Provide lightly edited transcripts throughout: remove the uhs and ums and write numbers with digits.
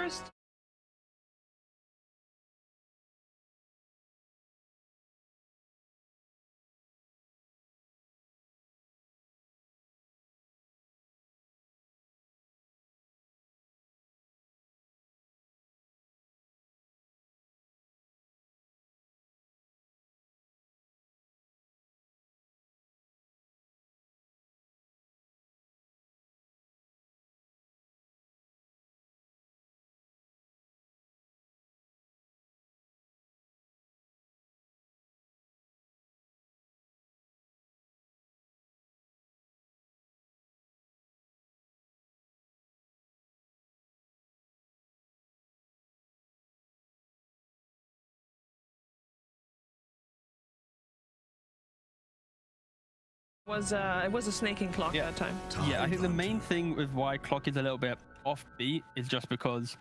first. It was a snaking clock that time. Yeah, I think the main thing with why clock is a little bit offbeat is just because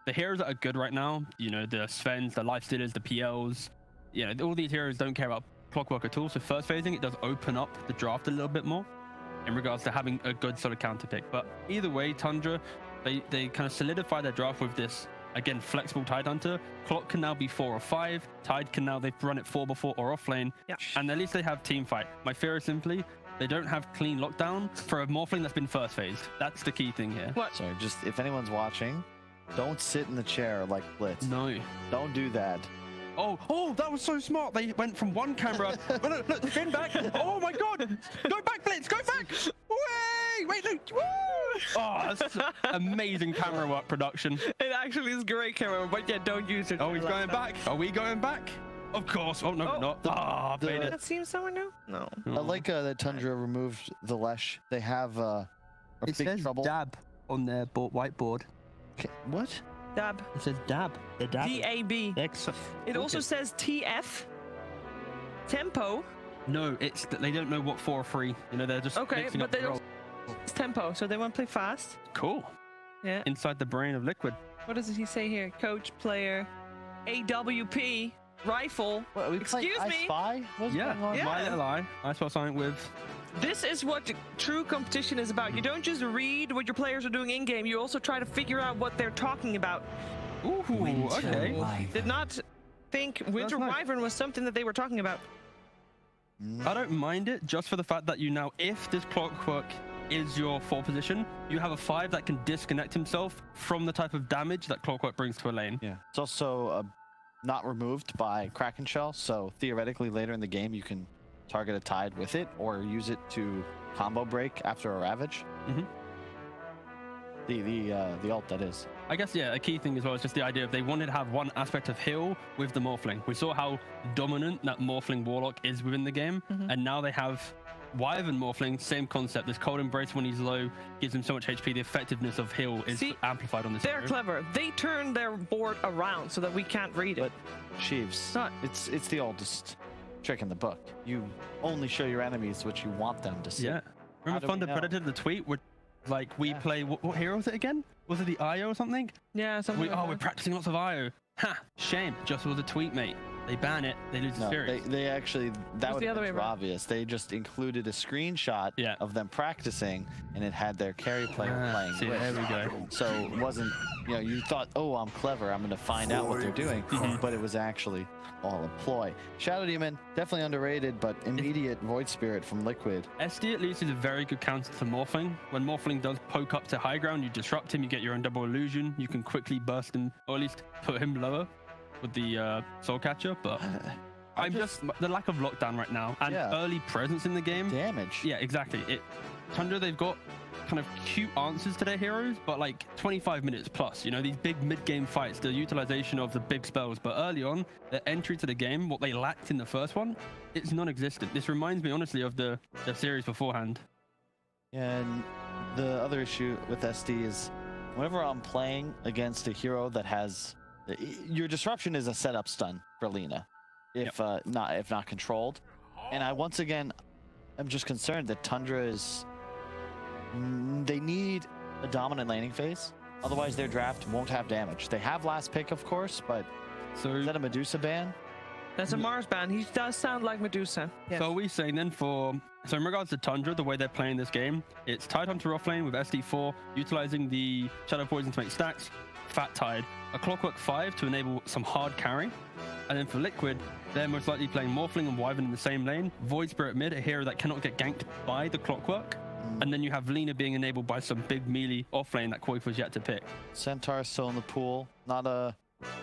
the heroes that are good right now, you know, the Svens, the Lifestealers, the PLs, you know, all these heroes don't care about clockwork at all. So first phasing, it does open up the draft a little bit more in regards to having a good sort of counter pick. But either way, Tundra, they kind of solidify their draft with this, again, flexible Tide Hunter. Clock can now be 4 or 5. Tide can now, they've run it 4 before or off lane. Yeah. And at least they have team fight. My fear is simply, they don't have clean lockdown for a Morphling that's been first phased. That's the key thing here. What? Sorry, just if anyone's watching, don't sit in the chair like Blitz. No. Don't do that. Oh, that was so smart. They went from one camera. Look, spin back. Oh my God. Go back, Blitz. Go back. Wait, look. Woo! Oh, that's amazing camera work production. It actually is great camera, but yeah, don't use it. Oh, he's going back. Are we going back? Of course. Oh, no, not. Ah, played it. That seems somewhere new? No. I like that Tundra removed the Lesh. They have a It big says trouble. dab on their whiteboard. Okay, what? Dab. It says dab. The dab. D-A-B. It also says TF. Tempo. No, it's they don't know what 4 or 3. You know, they're just Okay, mixing but up they the don't. roles. It's tempo, so they want to play fast. Cool. Yeah. Inside the brain of Liquid. What does he say here? Coach, player, AWP, rifle. What, are we Excuse playing me? I Spy? What's going on? Yeah. My little eye. I saw something with. This is what true competition is about. You don't just read what your players are doing in-game. You also try to figure out what they're talking about. Ooh, okay. Did not think Winter nice. Wyvern was something that they were talking about. I don't mind it just for the fact that you now, if this clockwork is your 4 position, you have a 5 that can disconnect himself from the type of damage that clockwork brings to a lane. Yeah. It's also not removed by Kraken Shell, so theoretically later in the game you can target a Tide with it or use it to combo break after a Ravage. Mm-hmm. The ult, that is. I guess, yeah, a key thing as well is just the idea of they wanted to have one aspect of heal with the Morphling. We saw how dominant that Morphling Warlock is within the game, and now they have Wyvern Morphling, same concept. This Cold Embrace when he's low gives him so much HP. The effectiveness of heal is amplified on this. They're hero. clever. They turn their board around so that we can't read it. But Sheaves, Not- it's the oldest trick in the book. You only show your enemies what you want them to see. Yeah. How Remember do we Thunder know? Predator, the tweet? Where, like, we play... What hero was it again? Was it the IO or something? Yeah, something like We're that. practicing lots of IO. Ha! Shame. Just was a tweet, mate. They ban it. They lose the No, series. they actually, that was would the be other way too around. obvious. They just included a screenshot of them practicing, and it had their carry player playing. See, with. there we go. So it wasn't, you know, you thought, oh, I'm clever, I'm going to find out what they're doing, but it was actually all a ploy. Shadow Demon, definitely underrated, but immediate Void Spirit from Liquid. SD at least is a very good counter to Morphling. When Morphling does poke up to high ground, you disrupt him, you get your own double illusion, you can quickly burst him, or at least put him lower with the Soul Catcher, but... I'm just the lack of lockdown right now and early presence in the game. Damage. Yeah, exactly. Tundra, they've got kind of cute answers to their heroes, but like 25 minutes plus. You know, these big mid-game fights, the utilization of the big spells. But early on, their entry to the game, what they lacked in the first one, it's non-existent. This reminds me, honestly, of the series beforehand. And the other issue with SD is whenever I'm playing against a hero that has... Your disruption is a setup stun for Lina. If not controlled, and I once again am just concerned that Tundra is they need a dominant laning phase, otherwise their draft won't have damage. They have last pick, of course, but is that a Medusa ban? That's a Mars ban. He does sound like Medusa. Yes. So are we saying then so in regards to Tundra, the way they're playing this game, it's Tide Hunter off lane with SD4, utilizing the Shadow Poison to make stacks. Fat Tide, a Clockwork 5 to enable some hard carry. And then for Liquid, they're most likely playing Morphling and Wyvern in the same lane. Void Spirit mid, a hero that cannot get ganked by the Clockwork. And then you have Lina being enabled by some big melee offlane that Koif was yet to pick. Centaur is still in the pool. Not a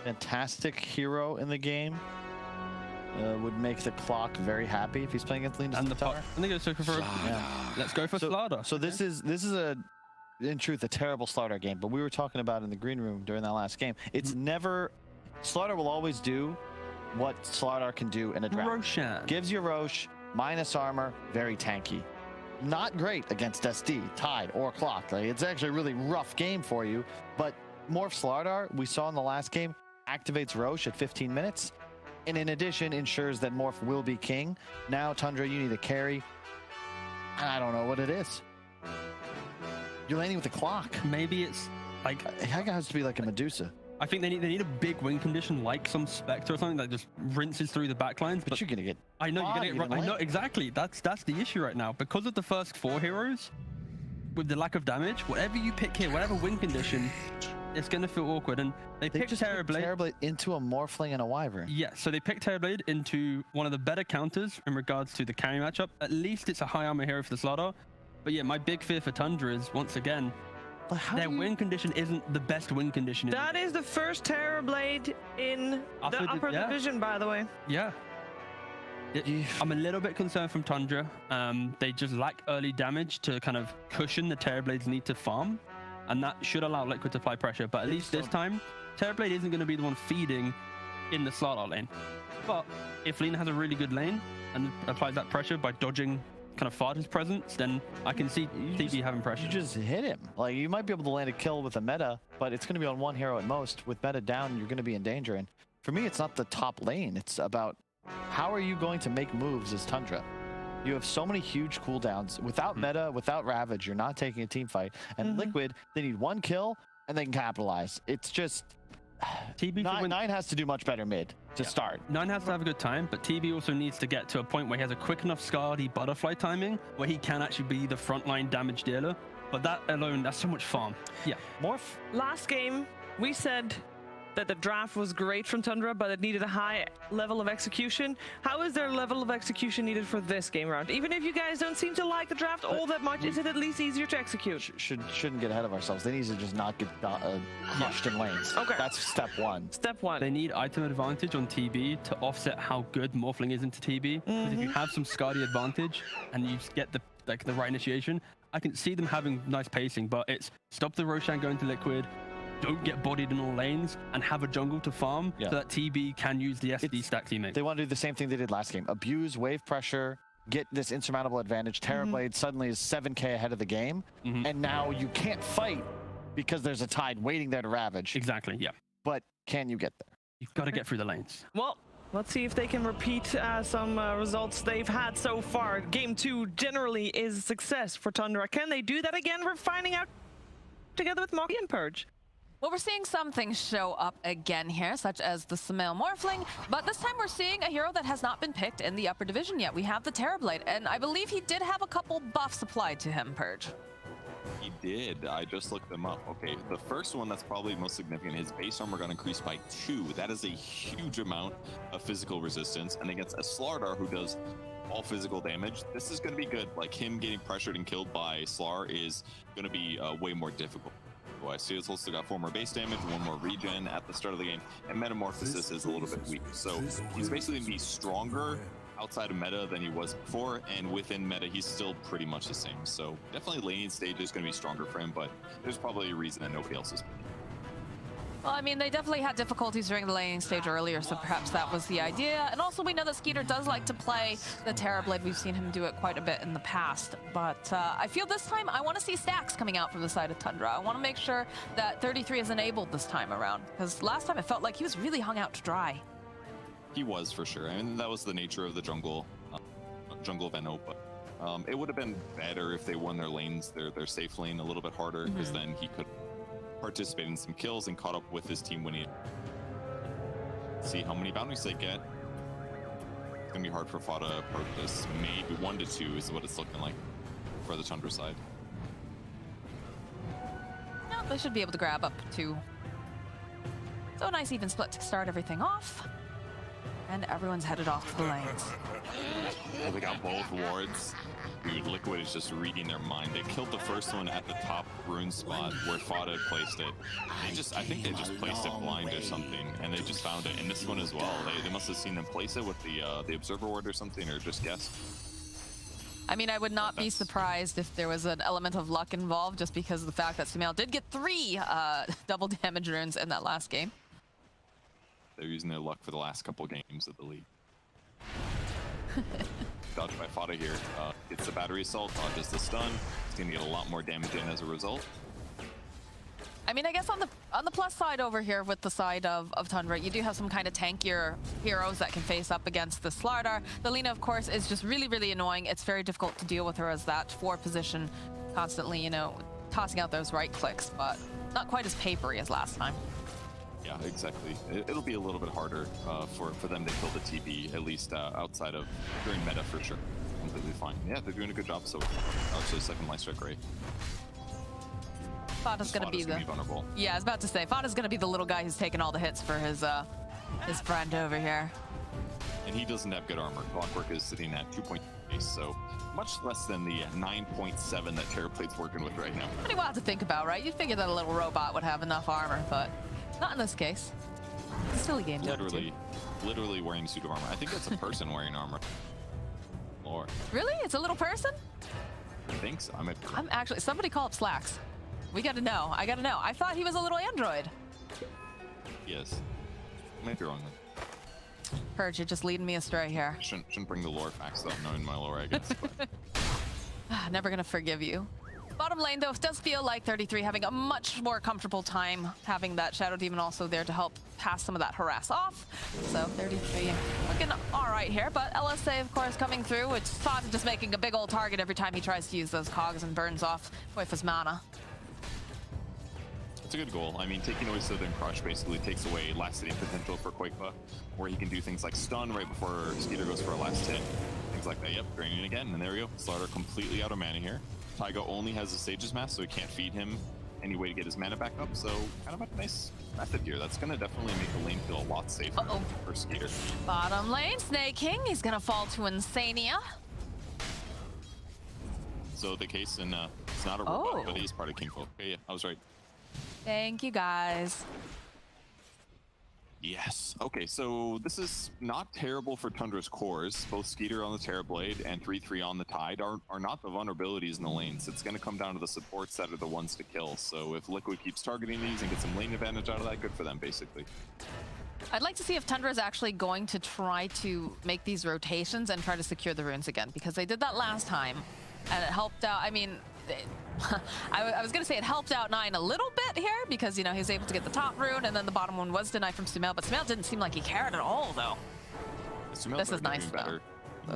fantastic hero in the game. Would make the Clock very happy if he's playing against Lina. And the Centaur. I think it's so for let's go for Slardar. So this is in truth a terrible Slardar game. But we were talking about in the green room during that last game. It's never Slardar will always do what Slardar can do in a draft. Roshan Gives you Roche, minus armor, very tanky. Not great against SD, Tide, or Clock. Like, it's actually a really rough game for you. But Morph Slardar, we saw in the last game, activates Roche at 15 minutes. And in addition, ensures that Morph will be king. Now, Tundra, you need a carry. And I don't know what it is. You're laning with the Clock. Maybe it's like... It has to be like a Medusa. I think they need a big win condition like some Spectre or something that just rinses through the backlines. But you're gonna get. I know you're gonna get. I know exactly. That's the issue right now because of the first 4 heroes. With the lack of damage, whatever you pick here, whatever win condition, it's gonna feel awkward. And they picked Terrorblade into a Morphling and a Wyvern. Yeah, so they picked Terrorblade into one of the better counters in regards to the carry matchup. At least it's a high armor hero for the Slardar. But yeah, my big fear for Tundra is once again. Their win condition isn't the best win condition. That is the first Terrorblade in the upper division, by the way. Yeah. I'm a little bit concerned from Tundra. They just lack early damage to kind of cushion the Terrorblade's need to farm. And that should allow Liquid to apply pressure. But at least this time, Terrorblade isn't going to be the one feeding in the Slardar lane. But if Lina has a really good lane and applies that pressure by dodging kind of Farda's presence, then I can see TB having pressure. You just hit him. Like, you might be able to land a kill with a meta, but it's going to be on one hero at most. With meta down, you're going to be in danger. And for me, it's not the top lane. It's about how are you going to make moves as Tundra? You have so many huge cooldowns. Without meta, without Ravage, you're not taking a team fight. And Liquid, they need 1 kill, and they can capitalize. It's just... TB Nine has to do much better mid to start. Nine has to have a good time, but TB also needs to get to a point where he has a quick enough Scardy butterfly timing where he can actually be the frontline damage dealer. But that alone, that's so much farm. Yeah. Morph. Last game, we said that the draft was great from Tundra, but it needed a high level of execution. How is their level of execution needed for this game round? Even if you guys don't seem to like the draft all that much, is it at least easier to execute? Shouldn't get ahead of ourselves. They need to just not get crushed in lanes. Okay. That's step 1. Step 1. They need item advantage on TB to offset how good Morphling is into TB. Because if you have some Scardy advantage and you get the right initiation, I can see them having nice pacing, but it's stop the Roshan going to Liquid, don't get bodied in all lanes, and have a jungle to farm so that TB can use the SD stack teammate. They want to do the same thing they did last game. Abuse wave pressure, get this insurmountable advantage. Terrorblade suddenly is 7k ahead of the game, and now you can't fight because there's a Tide waiting there to Ravage. Exactly, yeah. But can you get there? You've got to get through the lanes. Well, let's see if they can repeat some results they've had so far. Game 2 generally is a success for Tundra. Can they do that again? We're finding out together with m'iCKe and Purge. Well, we're seeing some things show up again here, such as the Samael Morphling, but this time we're seeing a hero that has not been picked in the upper division yet. We have the Terrorblade, and I believe he did have a couple buffs applied to him, Purge. He did. I just looked them up. Okay, the first one that's probably most significant, his base armor got increased by 2. That is a huge amount of physical resistance, and against a Slardar who does all physical damage, this is going to be good. Like, him getting pressured and killed by Slar is going to be way more difficult. I see it's also got 4 more base damage, 1 more regen at the start of the game, and Metamorphosis is a little bit weak. So he's basically going to be stronger outside of meta than he was before, and within meta, he's still pretty much the same. So definitely laning stage is going to be stronger for him, but there's probably a reason that nobody else is picking. Well, I mean, they definitely had difficulties during the laning stage earlier, so perhaps that was the idea. And also, we know that Skeeter does like to play the Terrorblade. We've seen him do it quite a bit in the past. But I feel this time, I want to see stacks coming out from the side of Tundra. I want to make sure that 33 is enabled this time around, because last time it felt like he was really hung out to dry. He was, for sure. I mean, that was the nature of the jungle Venno, but it would have been better if they won their lanes, their safe lane a little bit harder, because then he could participate in some kills and caught up with his team when he see how many bounties they get. It's gonna be hard for Fada to approach this. Maybe 1 to 2 is what it's looking like for the Tundra side. No, they should be able to grab up 2. So a nice even split to start everything off. And everyone's headed off to the lanes. Oh, they got both wards. Dude, Liquid is just reading their mind. They killed the first one at the top rune spot where Fada had placed it. I think they just placed it blind or something, and they just found it. And this one as well. They must have seen them place it with the observer ward or something, or just guessed. I mean, I would not be surprised if there was an element of luck involved, just because of the fact that Sumail did get 3 double damage runes in that last game. They're using their luck for the last couple games of the league. Dodged by Fada here. Gets the battery assault, dodges the stun. He's gonna get a lot more damage in as a result. I mean, I guess on the plus side over here with the side of Tundra, you do have some kind of tankier heroes that can face up against the Slardar. The Lina, of course, is just really, really annoying. It's very difficult to deal with her as that 4 position, constantly, you know, tossing out those right clicks, but not quite as papery as last time. Yeah, exactly. It'll be a little bit harder for them to kill the TP, at least outside of during meta for sure. Completely fine. Yeah, they're doing a good job so far. Actually, second life strike Ray. Fada's gonna be vulnerable. Yeah, I was about to say, Fada's gonna be the little guy who's taking all the hits for his friend over here. And he doesn't have good armor. Clockwork is sitting at 2.8, so much less than the 9.7 that Terrorplate's working with right now. Pretty wild to think about, right? You'd figure that a little robot would have enough armor, but not in this case. It's a silly game. Literally wearing a suit of armor. I think that's a person wearing armor. Or really? It's a little person? I think so. I'm actually, somebody call up Slacks. We gotta know. I gotta know. I thought he was a little android. Yes. Might be wrong then. Purge, you're just leading me astray here. Shouldn't bring the lore facts though, knowing my lore, I guess. But. Never gonna forgive you. Bottom lane, though, does feel like 33 having a much more comfortable time having that Shadow Demon also there to help pass some of that harass off. So 33 looking all right here, but LSA, of course, coming through, which Fada just making a big old target every time he tries to use those cogs and burns off with his mana. It's a good goal. I mean, taking away Southern Crush basically takes away last hitting potential for Quakepa, where he can do things like stun right before Skeeter goes for a last hit. Things like that. Yep, draining again, and there we go. Slardar completely out of mana here. Taiga only has a Sage's Mask, so he can't feed him any way to get his mana back up, so kind of a nice method here. That's going to definitely make the lane feel a lot safer for Skeeter. Bottom lane, Snake King, he's going to fall to Insania. So the case in, it's not a robot, but he's part of Kingfolk. Okay, yeah, I was right. Thank you, guys. Yes. Okay, so this is not terrible for Tundra's cores. Both Skeeter on the Terrorblade and 3-3 on the Tide are not the vulnerabilities in the lanes. It's going to come down to the supports that are the ones to kill. So if Liquid keeps targeting these and gets some lane advantage out of that, good for them, basically. I'd like to see if Tundra is actually going to try to make these rotations and try to secure the runes again, because they did that last time, and it helped out. I mean, I was going to say it helped out 9 a little bit here because, you know, he was able to get the top rune and then the bottom one was denied from Sumail, but Sumail didn't seem like he cared at all, though. This is nice, though.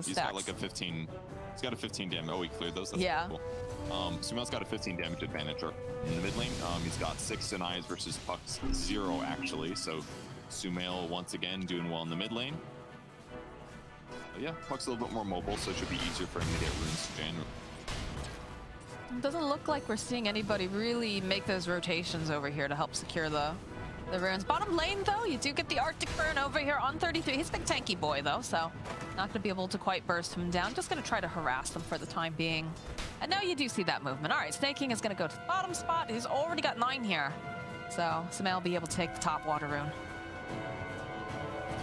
He's got like a 15... He's got a 15 damage. Oh, he cleared those? That's yeah. Cool. Sumail's got a 15 damage advantage in the mid lane. He's got 6 denies versus Puck's 0, actually. So Sumail, once again, doing well in the mid lane. But yeah, Puck's a little bit more mobile, so it should be easier for him to get runes to Jan. It doesn't look like we're seeing anybody really make those rotations over here to help secure the runes. Bottom lane, though, you do get the Arctic Burn over here on 33. He's a big tanky boy, though, so not going to be able to quite burst him down. Just going to try to harass him for the time being. And now you do see that movement. All right, Snake King is going to go to the bottom spot. He's already got 9 here. So Sumail will be able to take the top water rune.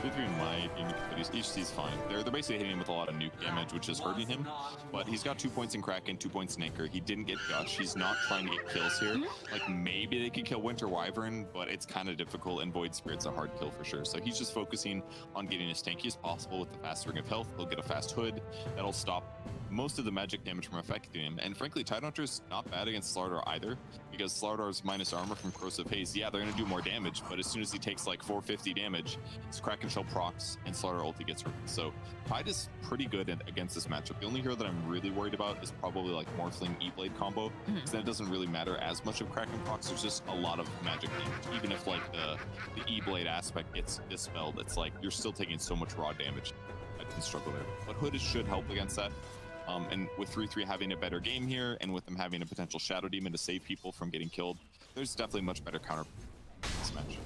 3-3 might, but he's fine. They're basically hitting him with a lot of nuke damage, which is hurting him. But he's got 2 points in Kraken, 2 points in Anchor. He didn't get Gush. He's not trying to get kills here. Like, maybe they could kill Winter Wyvern, but it's kind of difficult, and Void Spirit's a hard kill for sure. So he's just focusing on getting as tanky as possible with the fast ring of health. He'll get a fast hood. That'll stop most of the magic damage from affecting him. And frankly, Tidehunter's not bad against Slardar either, because Slardar's minus armor from Corrosive Haze, yeah, they're going to do more damage, but as soon as he takes like 450 damage, his Kraken Shell procs and Slardar ulti gets hurt. So Tide is pretty good against this matchup. The only hero that I'm really worried about is probably like Morphling E-Blade combo, because then it doesn't really matter as much of Kraken procs. There's just a lot of magic damage. Even if like the E-Blade aspect gets dispelled, it's like you're still taking so much raw damage. I can struggle there. But Hood should help against that. And with 3-3 having a better game here, and with them having a potential Shadow Demon to save people from getting killed, there's definitely much better counter this match.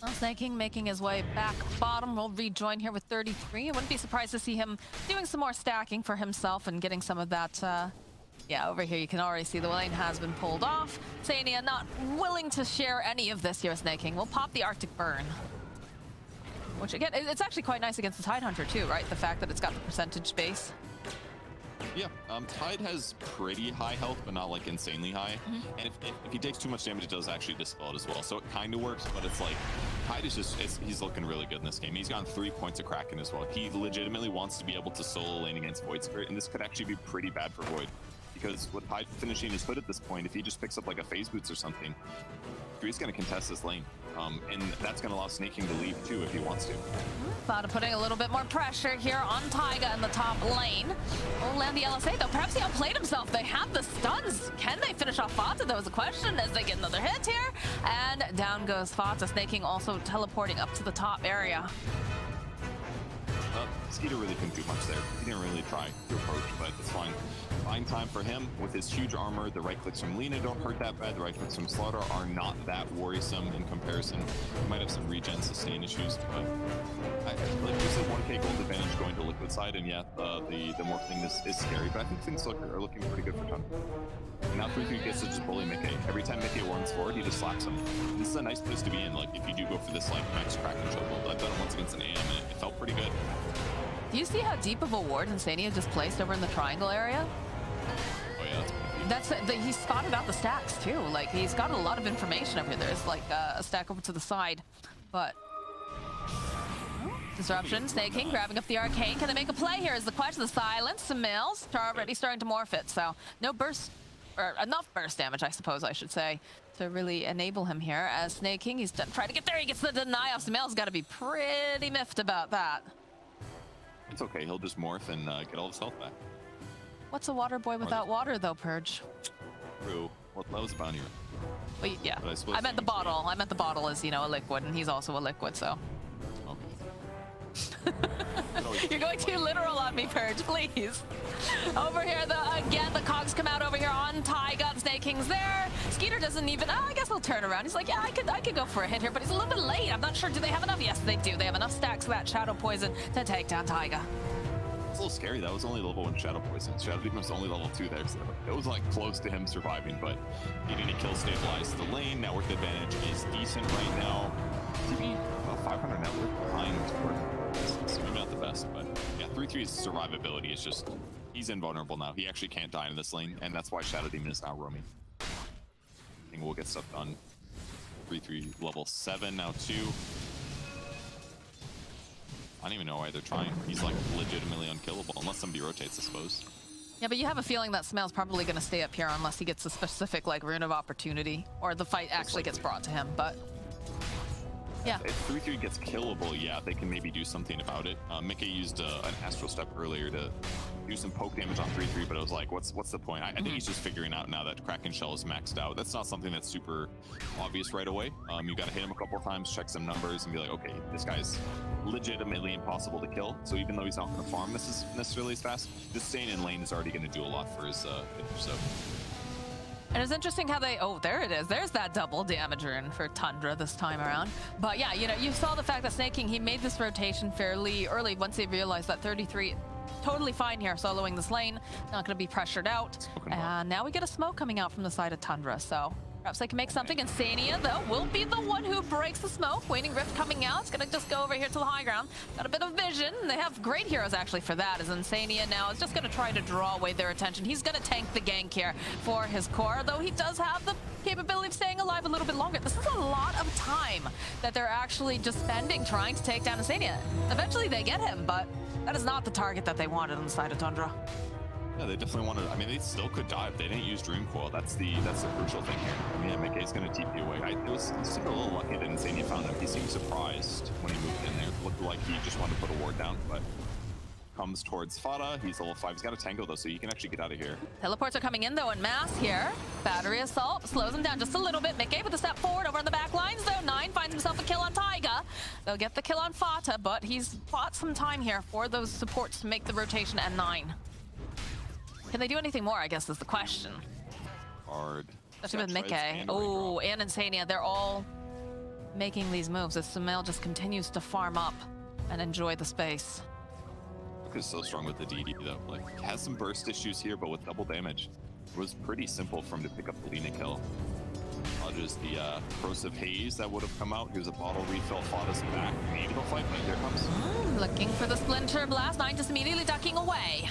Well, m'iCKe making his way back bottom. Will rejoin here with 33. I wouldn't be surprised to see him doing some more stacking for himself and getting some of that. Yeah, over here you can already see the lane has been pulled off. Sania not willing to share any of this here with m'iCKe. We'll pop the Arctic Burn. Which again, it's actually quite nice against the Tidehunter too, right? The fact that it's got the percentage base. Yeah, Tide has pretty high health, but not like insanely high. And if he takes too much damage, it does actually dispel it as well. So it kind of works, but it's like Tide is just he's looking really good in this game. He's gotten 3 points of Kraken as well. He legitimately wants to be able to solo lane against Void Spirit, and this could actually be pretty bad for Void. Because with Tide finishing his hood at this point, if he just picks up like a phase boots or something, he's going to contest this lane. And that's going to allow m'iCKe to leave too if he wants to. Fata putting a little bit more pressure here on Taiga in the top lane. Will land the LSA though. Perhaps he outplayed himself. They have the stuns. Can they finish off Fata? That was the question as they get another hit here. And down goes Fata. m'iCKe also teleporting up to the top area. Skeeter really couldn't do much there. He didn't really try to approach, but it's fine. Fine time for him with his huge armor. The right clicks from Lina don't hurt that bad. The right clicks from Slaughter are not that worrisome in comparison. He might have some regen sustain issues, but I like there's a 1k gold advantage going to liquid side, and yeah, the morph thing is scary, but I think things are looking pretty good for Tundra. Now 3-3 gets to just bully m'iCKe. Every time m'iCKe runs forward, he just slaps him. This is a nice place to be in, like if you do go for this like max Kraken show build. I've done it once against an AM and it felt pretty good. Do you see how deep of a ward Insania just placed over in the triangle area? Oh yeah, that's he spotted out the stacks too. Like he's got a lot of information over here. There's like a stack over to the side, but disruption. m'iCKe grabbing up the arcane. Can they make a play here? Is the question. The silence. Some mills are already starting to morph it. So no burst, or enough burst damage, I suppose I should say, to really enable him here. As m'iCKe, he's trying to get there. He gets the deny off. Samil's got to be pretty miffed about that. it's okay. He'll just morph and get all his health back. What's a water boy without water, though, Purge? True. Well, that was a bounty. Well, yeah. But I meant the bottle. I meant the bottle is, you know, a liquid, and he's also a liquid, so. Okay. You're going too literal on me, Purge, please. Over here, again, the cogs come out over here on Taiga. m'iCKe's there. Skeeter doesn't even, I guess he'll turn around. He's like, yeah, I could go for a hit here, but he's a little bit late. I'm not sure. Do they have enough? Yes, they do. They have enough stacks of that Shadow Poison to take down Taiga. It's a little scary. That was only level 1 Shadow Poison. Shadow Demon was only level 2 there, so it was like close to him surviving, but needing to kill stabilize the lane. Network advantage is decent right now. TV about 500 network behind. It's maybe not the best, but yeah, 3-3's survivability is just, he's invulnerable now. He actually can't die in this lane, and that's why Shadow Demon is now roaming. I think we'll get stuff done. 3-3 level 7 now too. I don't even know why they're trying. He's like legitimately unkillable, unless somebody rotates, I suppose. Yeah, but you have a feeling that Smel's probably going to stay up here unless he gets a specific like rune of opportunity, or the fight actually gets brought to him, but yeah. If 3-3 gets killable, yeah, they can maybe do something about it. m'iCKe used an Astral Step earlier to do some poke damage on 3-3, but it was like, what's the point? I think he's just figuring out now that Kraken Shell is maxed out. That's not something that's super obvious right away. You got to hit him a couple times, check some numbers, and be like, okay, this guy's legitimately impossible to kill. So even though he's not going to farm this is necessarily as fast, just staying in lane is already going to do a lot for his finish. So. And it's interesting how they, oh, there it is. There's that double damage rune for Tundra this time around. But yeah, you know, you saw the fact that m'iCKe, he made this rotation fairly early once he realized that 33 totally fine here soloing this lane, not going to be pressured out. And now we get a smoke coming out from the side of Tundra, so perhaps they can make something. And Sania, though, will be the one who breaks the smoke. Waning Rift coming out. It's going to just go over here to the high ground. Got a bit of vision. They have great heroes, actually, for that. As Insania now is just going to try to draw away their attention. He's going to tank the gank here for his core, though he does have the capability of staying alive a little bit longer. This is a lot of time that they're actually just spending trying to take down Insania. Eventually, they get him, but that is not the target that they wanted on the side of Tundra. Yeah, they definitely wanted. I mean, they still could dive. They didn't use Dream Coil. That's the crucial thing here. I mean, yeah, m'iCKe's going to TP away. It was a little lucky that Insania found him. He seemed surprised when he moved in there. It looked like he just wanted to put a ward down, but comes towards Fata. He's level 5. He's got a tango though, so he can actually get out of here. Teleports are coming in though en masse here. Battery assault slows him down just a little bit. m'iCKe with a step forward over on the back lines though. 9 finds himself a kill on Taiga. They'll get the kill on Fata, but he's bought some time here for those supports to make the rotation at 9. Can they do anything more, I guess, is the question. Hard. Especially with m'iCKe. Oh, and Insania, they're all making these moves as Sumail just continues to farm up and enjoy the space. Luke is so strong with the DD though. Like, has some burst issues here, but with double damage, it was pretty simple for him to pick up the Lina kill. Dodges the corrosive haze that would have come out. Here's a bottle refill, fought us back. Maybe they'll fight, but here it comes. Looking for the splinter blast. Nine just immediately ducking away.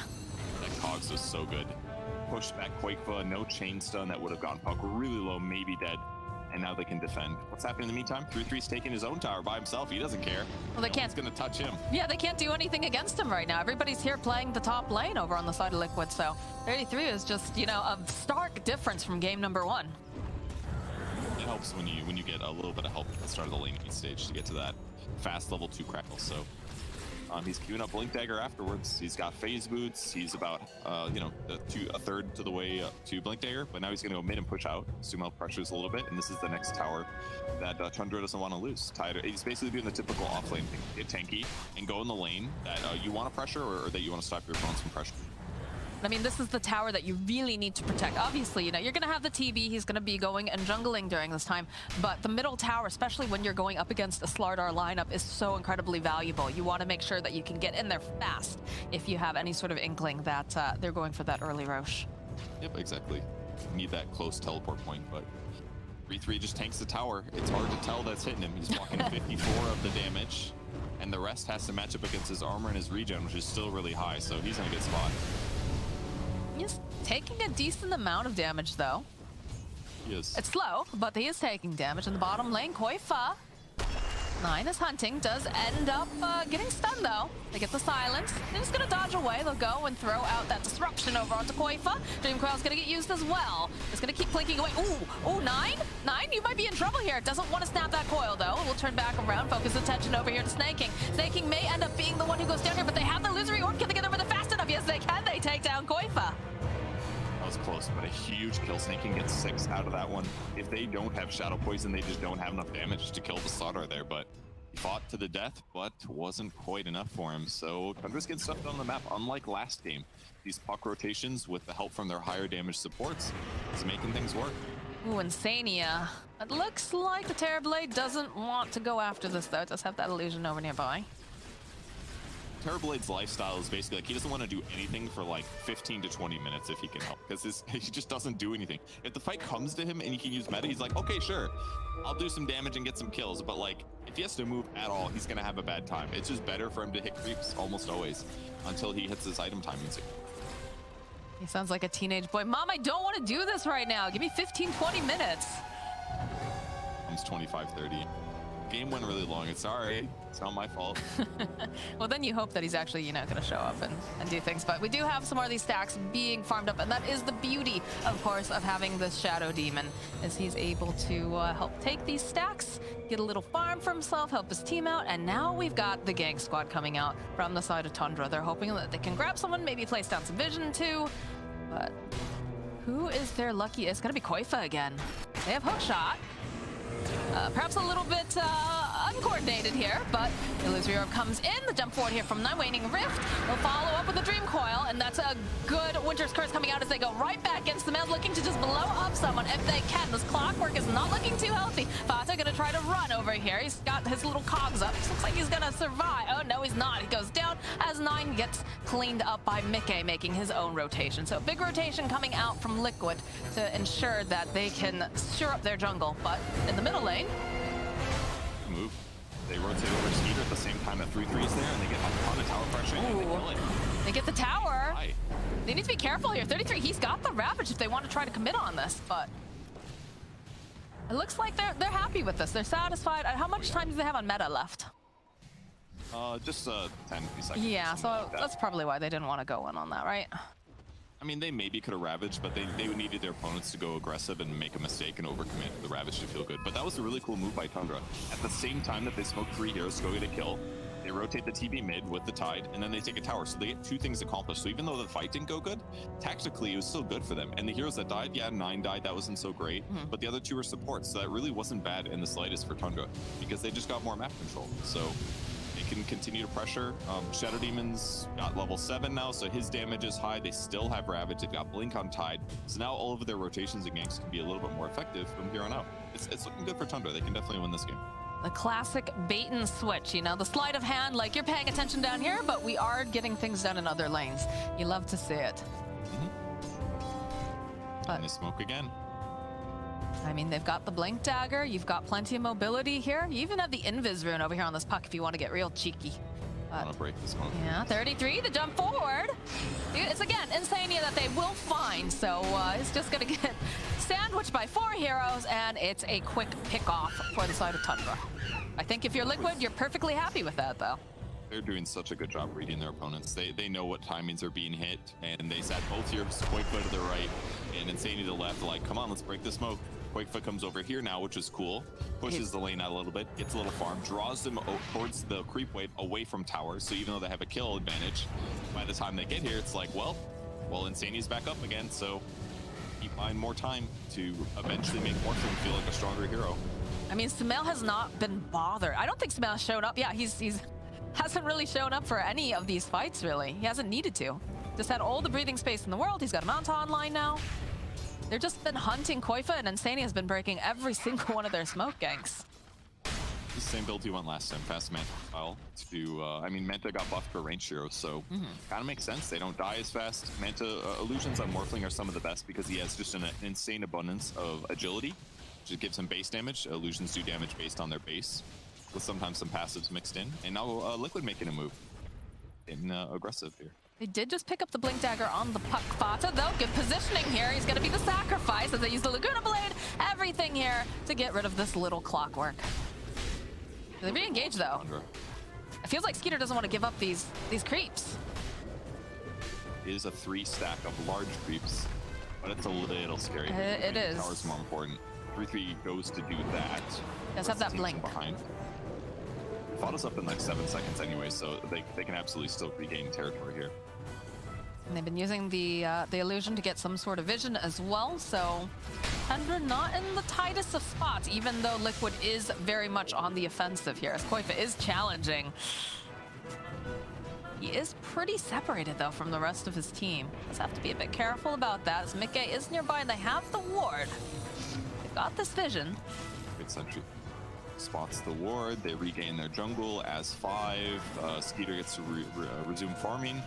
That Cogs was so good. Pushed back Quakeva, no chain stun that would have gotten Puck really low, maybe dead. And now they can defend. What's happening in the meantime? 3-3's taking his own tower by himself. He doesn't care. Well, they can't. It's going to touch him. Yeah, they can't do anything against him right now. Everybody's here playing the top lane over on the side of Liquid. So 33 is just, you know, a stark difference from game number 1. It helps when you get a little bit of help at the start of the lane stage to get to that fast level 2 crackle. So he's queuing up Blink Dagger afterwards. He's got phase boots. He's about a third to the way to Blink Dagger, but now he's going to go mid and push out. Sumail pressures a little bit, and this is the next tower that Tundra doesn't want to lose. He's basically doing the typical offlane thing: get tanky and go in the lane that you want to pressure or that you want to stop your opponents from pressure. I mean, this is the tower that you really need to protect. Obviously, you know, you're going to have the TB. He's going to be going and jungling during this time. But the middle tower, especially when you're going up against a Slardar lineup, is so incredibly valuable. You want to make sure that you can get in there fast if you have any sort of inkling that they're going for that early Roche. Yep, exactly. Need that close teleport point, but 3-3 just tanks the tower. It's hard to tell that's hitting him. He's walking 54 of the damage, and the rest has to match up against his armor and his regen, which is still really high, so he's in a good spot. He's taking a decent amount of damage, though. He is. It's slow, but he is taking damage in the bottom lane. Koifa. Nine is hunting, does end up getting stunned, though. They get the silence. They're just going to dodge away. They'll go and throw out that disruption over onto Koifa. Dream Coil's going to get used as well. It's going to keep blinking away. Ooh, Nine, you might be in trouble here. Doesn't want to snap that coil, though. We'll turn back around, focus attention over here to Snaking. Snaking may end up being the one who goes down here, but they have the illusory orb. Can they get over there fast enough? Yes, they can. They take down Koifa. That was close, but a huge kill. Snaking gets 6 out of that one. If they don't have Shadow Poison, they just don't have enough damage to kill the Slardar there, but he fought to the death, but wasn't quite enough for him. So Tundra's getting stuff done on the map, unlike last game. These puck rotations, with the help from their higher damage supports, is making things work. Ooh, Insania. It looks like the Terrorblade doesn't want to go after this, though. It does have that illusion over nearby. Terrorblade's lifestyle is basically like he doesn't want to do anything for like 15 to 20 minutes if he can help, because he just doesn't do anything. If the fight comes to him and he can use meta, he's like, okay, sure, I'll do some damage and get some kills, but like if he has to move at all, he's gonna have a bad time. It's just better for him to hit creeps almost always until he hits his item timing signal. He sounds like a teenage boy. Mom, I don't want to do this right now. Give me 15, 20 minutes. Comes 25-30. Game went really long. It's sorry. It's not my fault. Well, then you hope that he's actually, you know, going to show up and do things. But we do have some more of these stacks being farmed up, and that is the beauty, of course, of having this Shadow Demon, is he's able to help take these stacks, get a little farm for himself, help his team out, and now we've got the gang squad coming out from the side of Tundra. They're hoping that they can grab someone, maybe place down some vision too, but who is their lucky? It's going to be Koifa again. They have hookshot. Perhaps a little bit uncoordinated here, but Illusory Orb comes in. The jump forward here from Nine, Waning Rift. They'll follow up with a Dream Coil, and that's a good Winter's Curse coming out as they go right back against the man, looking to just blow up someone if they can. This Clockwork is not looking too healthy. Fata gonna try to run over here. He's got his little cogs up. Looks like he's gonna survive. Oh, no, he's not. He goes down as Nine gets cleaned up by m'iCKe, making his own rotation. So big rotation coming out from Liquid to ensure that they can stir up their jungle. But in the middle lane, Move. They rotate over Skeeter at the same time that 3-3's there, and they get a ton of tower pressure, and they kill it. they get the tower. Why? They need to be careful here. 33, he's got the Ravage if they want to try to commit on this, but it looks like they're happy with this. They're satisfied. How much time do they have on meta left? Just 10 seconds. Yeah, so like that. that's probably why they didn't want to go in on that, right? I mean, they maybe could have ravaged, but they needed their opponents to go aggressive and make a mistake and overcommit the ravage to feel good. But that was a really cool move by Tundra. At the same time that they smoke 3 heroes to go get a kill, they rotate the TB mid with the Tide, and then they take a tower. So they get 2 things accomplished. So even though the fight didn't go good, tactically it was still good for them. And the heroes that died, yeah, 9 died, that wasn't so great. But the other 2 were supports, so that really wasn't bad in the slightest for Tundra, because they just got more map control. So they can continue to pressure. Shadow Demon's got level 7 now, so his damage is high. They still have Ravage. They've got Blink on Tide. So now all of their rotations and ganks can be a little bit more effective from here on out. It's looking good for Tundra. They can definitely win this game. The classic bait and switch, you know, the sleight of hand, like you're paying attention down here, but we are getting things done in other lanes. You love to see it. And they smoke again. I mean, they've got the blink dagger. You've got plenty of mobility here. You even have the invis rune over here on this puck if you want to get real cheeky. I want to break the smoke. Yeah, 33, the jump forward. It's again Insania that they will find, so it's just gonna get sandwiched by 4 heroes, and it's a quick pick off for the side of Tundra. I think if you're Liquid, you're perfectly happy with that, though. They're doing such a good job reading their opponents. They know what timings are being hit, and they sat both heroes quite foot to the right and Insania to the left. Like, come on, let's break the smoke. Quakefoot comes over here now, which is cool. Pushes the lane out a little bit, gets a little farm, draws them towards the creep wave away from towers. So even though they have a kill advantage, by the time they get here, it's like, well, Insania's back up again. So keep buying more time to eventually make Morphin feel like a stronger hero. I mean, Sumail has not been bothered. I don't think Sumail showed up. Yeah, he's hasn't really shown up for any of these fights, really. He hasn't needed to. Just had all the breathing space in the world. He's got a Mount online now. They've just been hunting Koifa, and Insania has been breaking every single one of their smoke ganks. The same build he went last time, fast Manta style. I mean, Manta got buffed for range heroes, so kind of makes sense. They don't die as fast. Manta illusions on Morphling are some of the best because he has just an insane abundance of agility, which gives him base damage. Illusions do damage based on their base, with sometimes some passives mixed in. And now Liquid making a move in aggressive here. They did just pick up the blink dagger on the puck. Fata, though, good positioning here. He's going to be the sacrifice as they use the Laguna Blade. Everything here to get rid of this little clockwork. They re-engage, though. It feels like Skeeter doesn't want to give up these creeps. It is a 3-stack of large creeps, but it's a little scary. It is. Tower's more important. 3-3 goes to do that. Does have that blink. Behind. Fought us up in like 7 seconds anyway, so they can absolutely still regain territory here. And they've been using the illusion to get some sort of vision as well, so Tundra not in the tightest of spots, even though Liquid is very much on the offensive here, as Koifa is challenging. He is pretty separated, though, from the rest of his team. Just have to be a bit careful about that, as m'iCKe is nearby and they have the ward. They've got this vision. Good sentry. Spots the ward, they regain their jungle as 5. Skeeter gets to resume farming.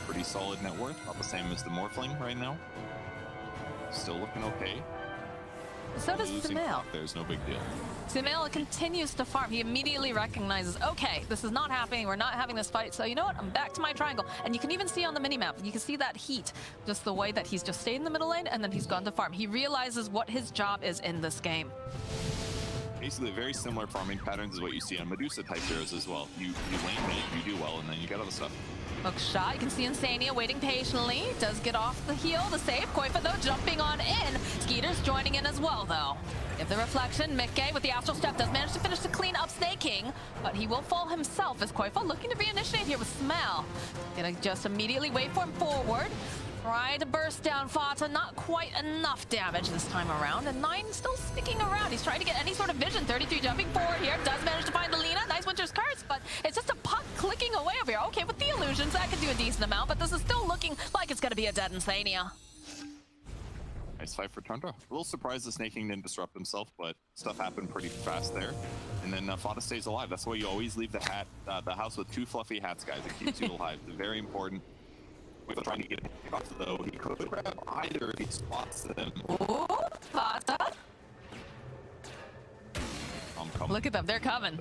Pretty solid net worth, about the same as the Morphling right now. Still looking okay. So does Sumail. There's no big deal. Sumail continues to farm. He immediately recognizes, okay, this is not happening. We're not having this fight. So you know what? I'm back to my triangle. And you can even see on the minimap, you can see that heat, just the way that he's just stayed in the middle lane and then he's gone to farm. He realizes what his job is in this game. Basically, very similar farming patterns is what you see on Medusa type heroes as well. You lane mate, you do well, and then you get other stuff. Hook shot. You can see Insania waiting patiently. Does get off the heel. The save. Koifa, though, jumping on in. Skeeter's joining in as well, though. If the reflection, m'iCKe with the Astral Step does manage to finish to clean up Snaking, but he will fall himself as Koifa looking to reinitiate here with Smell. Gonna just immediately wait for him forward. Try to burst down Fata, not quite enough damage this time around, and 9 still sticking around. He's trying to get any sort of vision. 33 jumping forward here, does manage to find the Lina. Nice Winter's Curse, but it's just a puck clicking away over here. Okay, with the illusions, that could do a decent amount, but this is still looking like it's gonna be a dead Insania. Nice fight for Tundra. A little surprised the Snaking didn't disrupt himself, but stuff happened pretty fast there. And then Fata stays alive. That's why you always leave the house with 2 fluffy hats, guys. It keeps you alive. It's very important. We're trying to get him off, though. He could grab either if he spots them. Ooh, Fata. Look at them, they're coming.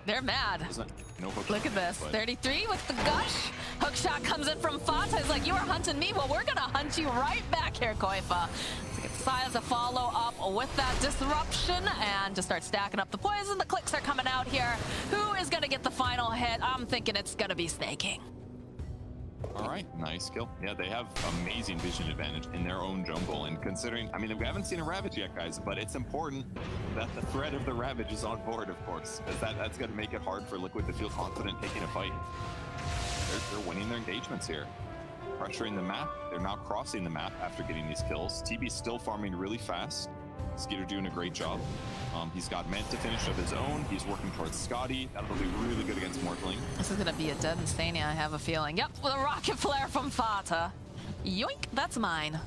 They're mad. No hook Look at this, 33 with the gush. Hook shot comes in from Fata. He's like, you were hunting me, well, we're gonna hunt you right back here, Koifa. So get Silas to follow up with that disruption and just start stacking up the poison. The clicks are coming out here. Who is gonna get the final hit? I'm thinking it's gonna be Snaking. All right, nice kill. Yeah, they have amazing vision advantage in their own jungle. And considering, I mean, we haven't seen a Ravage yet, guys, but it's important that the threat of the Ravage is on board, of course, because that's going to make it hard for Liquid to feel confident taking a fight. They're winning their engagements here. Pressuring the map. They're now crossing the map after getting these kills. TB's still farming really fast. Skeeter doing a great job. He's got Manta finish of his own. He's working towards Scotty. That'll be really good against Morphling. This is gonna be a dead Insania, I have a feeling. Yep, with a rocket flare from Fata. Yoink, that's mine.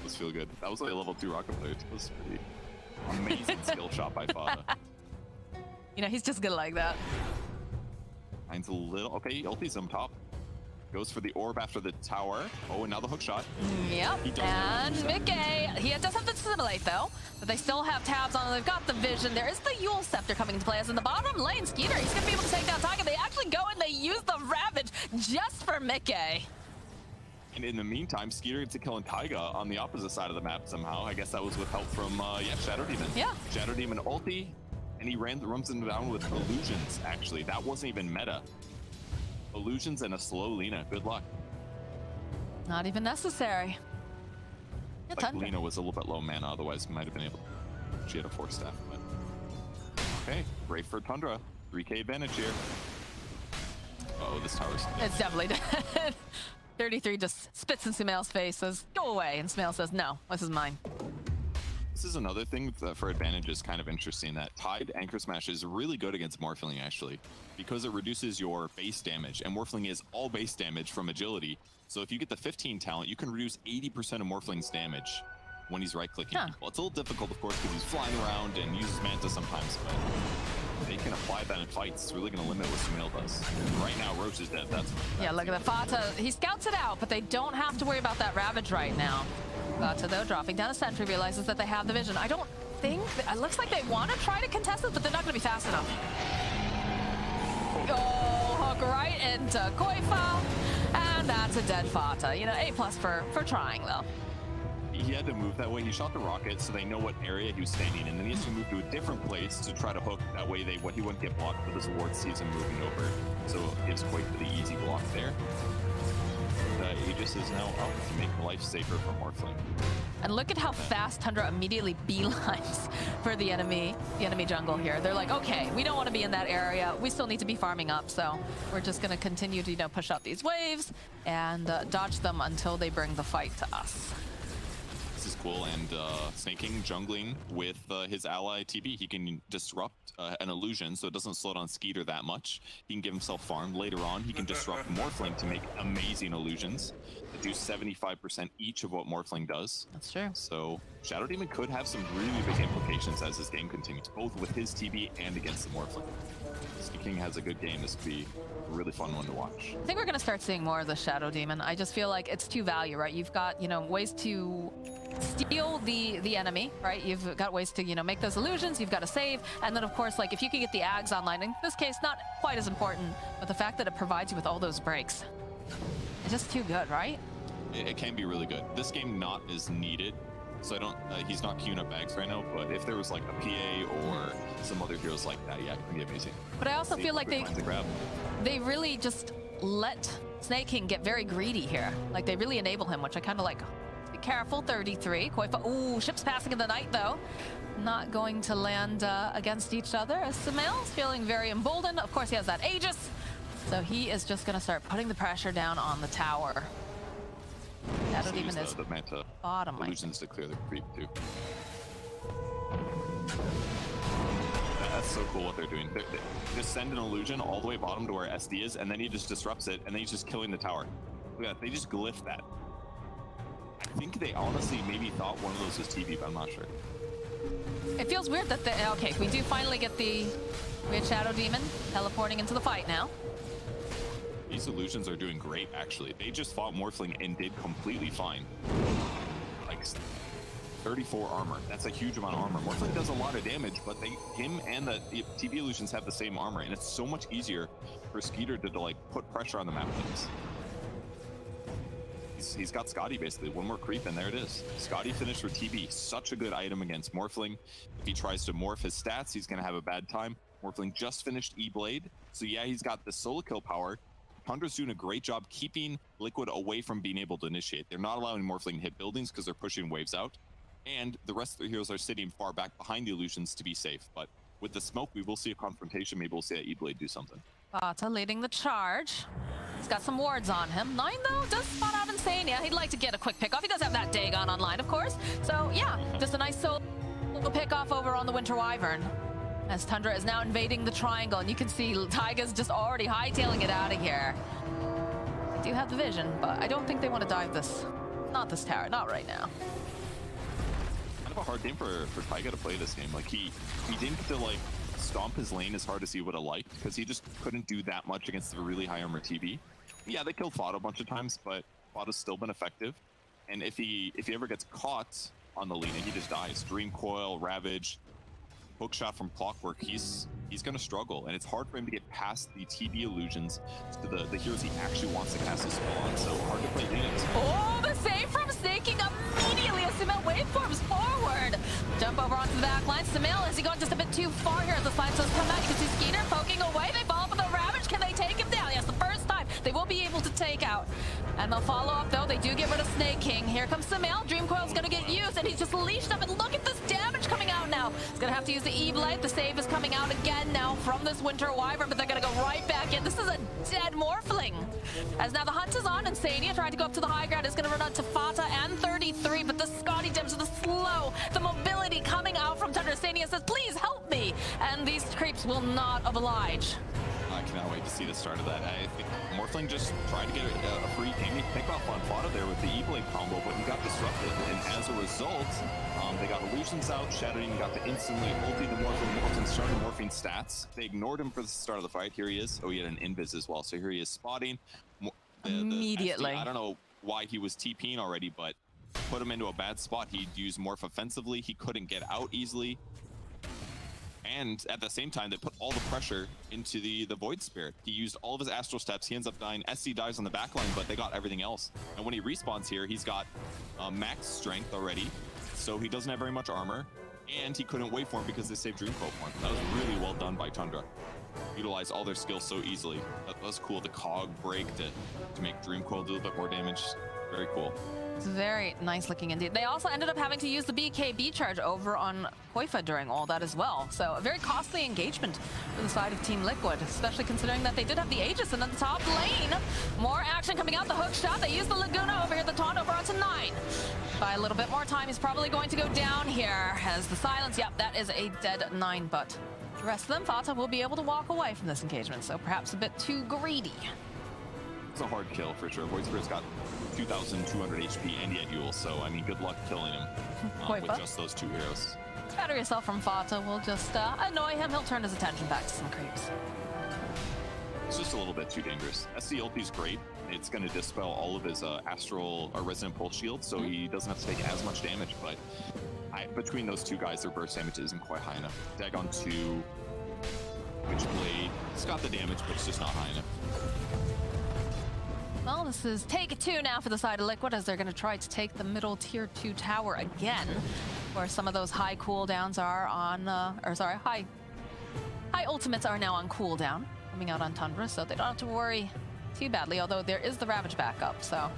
Those feel good. That was like a level 2 rocket flare. It was pretty amazing skill shot by Fata. You know, he's just good like that. Finds a little. Okay, ulti's on top. Goes for the orb after the tower. Oh, and now the hook shot. Yep. He does And have the m'iCKe, he does have the assimilate though, but they still have tabs on him. They've got the vision. There is the Yule Scepter coming into play. As in the bottom lane, Skeeter, he's gonna be able to take down Taiga. They actually go and they use the Ravage just for m'iCKe. And in the meantime, Skeeter gets a kill on Taiga on the opposite side of the map somehow. I guess that was with help from Shadow Demon. Yeah. Shadow Demon ulti, and he runs him down with illusions. Actually, that wasn't even meta. Illusions and a slow Lina. Good luck. Not even necessary. Yeah, Like Tundra. Lina was a little bit low mana, otherwise might have been able. She had a 4-staff, but okay, great for Tundra. 3K advantage here. Oh, this tower's It's definitely dead. 33 just spits in Sumail's face, says, go away. And Sumail says, no, this is mine. This is another thing that for advantage is kind of interesting, that Tide Anchor Smash is really good against Morphling actually, because it reduces your base damage, and Morphling is all base damage from agility. So if you get the 15 talent, you can reduce 80% of Morphling's damage when he's right-clicking people. It's a little difficult, of course, because he's flying around and uses Manta sometimes, but they can apply that in fights. It's really going to limit what Sumail does. Right now, Roche is dead. That's Yeah, look at the Fata. He scouts it out, but they don't have to worry about that Ravage right now. Fata, though, dropping down a sentry, realizes that they have the vision. I don't think... It looks like they want to try to contest it, but they're not going to be fast enough. Oh, hook right into Koifa. And that's a dead Fata. You know, A+ for trying, though. He had to move that way. He shot the rocket so they know what area he was standing in. Then he has to move to a different place to try to hook. That way he wouldn't get blocked, but this ward sees him moving over. So it's quite the easy block there. Aegis is now up to make life safer for Morphling. And look at how fast Tundra immediately beelines for the enemy jungle here. They're like, okay, we don't want to be in that area. We still need to be farming up, so we're just going to continue to, you know, push out these waves and dodge them until they bring the fight to us. This is cool, and Snake King jungling with his ally TB. He can disrupt an illusion, so it doesn't slow down Skeeter that much. He can give himself farm. Later on, he can disrupt Morphling to make amazing illusions that do 75% each of what Morphling does. That's true. So Shadow Demon could have some really big implications as his game continues, both with his TB and against the Morphling. Snake King has a good game. This could be a really fun one to watch. I think we're going to start seeing more of the Shadow Demon. I just feel like it's 2 value, right? You've got, you know, ways to steal the enemy, right? You've got ways to, you know, make those illusions. You've got to save. And then, of course, like, if you can get the Ags online, in this case, not quite as important, but the fact that it provides you with all those breaks. It's just too good, right? It can be really good. This game not as needed. So I don't, he's not queuing up bags right now, but if there was like a PA or some other heroes like that, yeah, it can be amazing. But I also feel like they really just let Snake King get very greedy here. Like, they really enable him, which I kind of like. Be careful, 33. Koifa, ooh, ships passing in the night, though. Not going to land against each other, as Sumail's feeling very emboldened. Of course, he has that Aegis, so he is just going to start putting the pressure down on the tower. Shadow Demon is the Manta bottom. illusions to clear the creep, too. That's so cool what they're doing. They just send an illusion all the way bottom to where SD is, and then he just disrupts it, and then he's just killing the tower. Look at that. They just glyph that. I think they honestly maybe thought one of those was TV, but I'm not sure. It feels weird that okay, we do finally get we had Shadow Demon teleporting into the fight now. These illusions are doing great, actually. They just fought Morphling and did completely fine. Like 34 armor. That's a huge amount of armor. Morphling does a lot of damage, but him and the TV illusions have the same armor, and it's so much easier for Skeeter to like put pressure on the map like this. He's got Scotty basically. One more creep and there it is. Scotty finished for TB. Such a good item against Morphling. If he tries to morph his stats, he's going to have a bad time. Morphling just finished E-Blade. So yeah, he's got the solo kill power. Tundra's doing a great job keeping Liquid away from being able to initiate. They're not allowing Morphling to hit buildings because they're pushing waves out. And the rest of the heroes are sitting far back behind the illusions to be safe. But with the smoke, we will see a confrontation. Maybe we'll see that E-Blade do something. Bata leading the charge. He's got some wards on him. 9, though, does spot out Insane. Yeah, he'd like to get a quick pick off. He does have that Dagon online, of course. So, yeah, just a nice solo pick off over on the Winter Wyvern. As Tundra is now invading the triangle, and you can see Taiga's just already hightailing it out of here. They do have the vision, but I don't think they want to dive this. Not this tower, not right now. Kind of a hard game for Taiga to play this game. Like he didn't get to like stomp his lane as hard as he would have liked, because he just couldn't do that much against the really high armor TV. Yeah, they killed Fado a bunch of times, but Fado's still been effective. And if he ever gets caught on the Lina, he just dies. Dream Coil, Ravage, hook shot from Clockwork, he's gonna struggle, and it's hard for him to get past the TB illusions to the heroes he actually wants to cast his spell on. So hard to play Lina. Oh, the save from Snaking immediately as Sumail waveforms forward. Jump over onto the back line. Sumail, has he gone just a bit too far here as the slide does come out? You can see Skeeter poking away. They follow up with a Ravage. Can they take him down? Yes, the first time they will be able to take out. And they'll follow up, though. They do get rid of Snake King. Here comes Sumail. Dream Coil's going to get used, and he's just leashed up. And look at this damage coming out now. He's going to have to use the E-Blade. The save is coming out again now from this Winter Wyvern, but they're going to go right back in. This is a dead Morphling. As now the hunt is on, and Sania trying to go up to the high ground is going to run out to Fata and 33, but the Scotty dims are the slow, the mobility coming out from Tundra. Sania says, please help me, and these creeps will not oblige. I cannot wait to see the start of that. I think Morphling just tried to get a free gaming pickoff on Fata there with the E-Blade combo, but he got disrupted, and as a result, they got illusions out. Shadow Demon got to instantly ulti the Morphling. Morphling started morphing stats. They ignored him for the start of the fight. Here he is. Oh, he had an invis as well, so here he is spotting. Immediately. I don't know why he was TPing already, but put him into a bad spot. He'd use Morph offensively. He couldn't get out easily. And at the same time, they put all the pressure into the Void Spirit. He used all of his Astral Steps. He ends up dying. SC dies on the backline, but they got everything else. And when he respawns here, he's got max strength already, so he doesn't have very much armor. And he couldn't wait for him because they saved Dream Coil for him. That was really well done by Tundra. Utilize all their skills so easily. That was cool. The cog break to make Dream Coil do a little bit more damage. Very cool. It's very nice looking indeed. They also ended up having to use the BKB charge over on Koifa during all that as well. So a very costly engagement for the side of Team Liquid, especially considering that they did have the Aegis in the top lane. More action coming out, the hook shot. They use the Laguna over here, the taunt over onto 9. By a little bit more time, he's probably going to go down here as the silence. Yep, that is a dead 9, but the rest of them, Fata will be able to walk away from this engagement, so perhaps a bit too greedy. It's a hard kill for sure. Void Spirit's got 2,200 HP and he had Yule, so I mean, good luck killing him with just those two heroes. Better yourself from Fata will just annoy him. He'll turn his attention back to some creeps. It's just a little bit too dangerous. SC ulti's great. It's going to dispel all of his Astral or Resonant Pulse shield, so he doesn't have to take as much damage, but between those two guys, their burst damage isn't quite high enough. Dagon 2, Witchblade, it's got the damage, but it's just not high enough. Well, this is take 2 now for the side of Liquid as they're going to try to take the middle tier 2 tower again, where some of those high cooldowns are on, high ultimates are now on cooldown, coming out on Tundra, so they don't have to worry too badly, although there is the Ravage backup, so.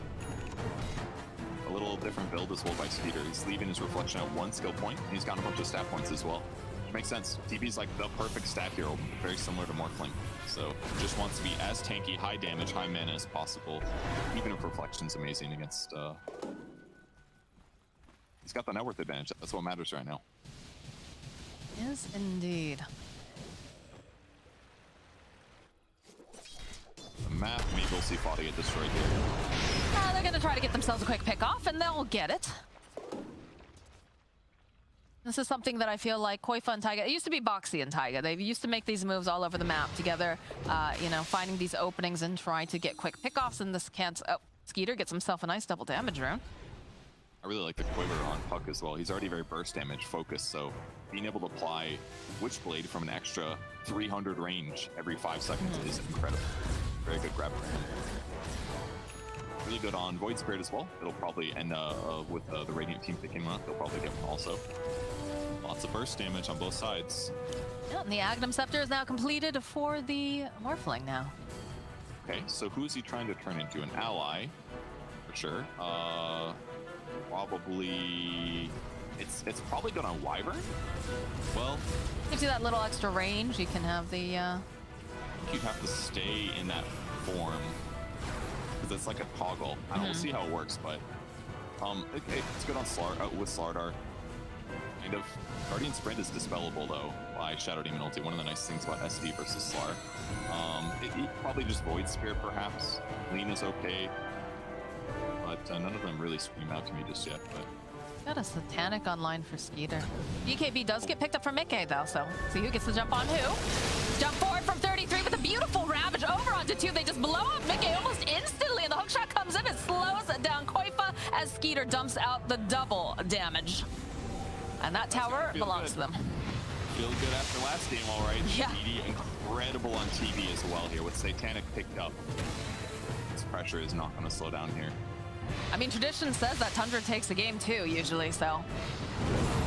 A little different build as well by Skeeter. He's leaving his reflection at 1 skill point, and he's got a bunch of stat points as well. Which makes sense. TB's like the perfect stat hero, very similar to Morphling. So just wants to be as tanky, high damage, high mana as possible. Even if Reflection's amazing against... He's got the net worth advantage. That's what matters right now. Yes, indeed. The map, maybe we'll see Fata get destroyed here. They're going to try to get themselves a quick pick off, and they'll get it. This is something that I feel like Koifa and Taiga, it used to be Boxy and Taiga. They used to make these moves all over the map together, you know, finding these openings and trying to get quick pickoffs, and this can't... Oh, Skeeter gets himself a nice double damage rune. I really like the quiver on Puck as well. He's already very burst damage focused, so being able to apply Witchblade from an extra 300 range every 5 seconds is incredible. Very good grab for him. Really good on Void Spirit as well. It'll probably end with the Radiant team picking one up. They'll probably get one also. Lots of burst damage on both sides. Yeah, and the Agnum Scepter is now completed for the Morphling now. Okay, so who is he trying to turn into? An ally, for sure. Probably... It's probably good on Wyvern. Well... Gives you that little extra range. You can have the... You'd have to stay in that form. Because it's like a toggle. I don't know, we'll see how it works, but... it's good on with Slardar. Kind of. Guardian Sprint is dispellable, though, by Shadow Demon ulti. One of the nice things about SD versus Slar. Probably just Void Spirit, perhaps. Lean is okay. But none of them really scream out to me just yet. But Got a Satanic online for Skeeter. BKB does get picked up from m'iCKe though, so see who gets to jump on who. Jump forward from 33 with a beautiful Ravage over onto 2. They just blow up m'iCKe almost instantly, and the hookshot comes in and slows down Koifa as Skeeter dumps out the double damage. And that tower belongs to them. Feel good after last game, all right. Yeah. Speedy, incredible on TV as well here with Satanic picked up. This pressure is not going to slow down here. I mean, tradition says that Tundra takes the game too, usually, so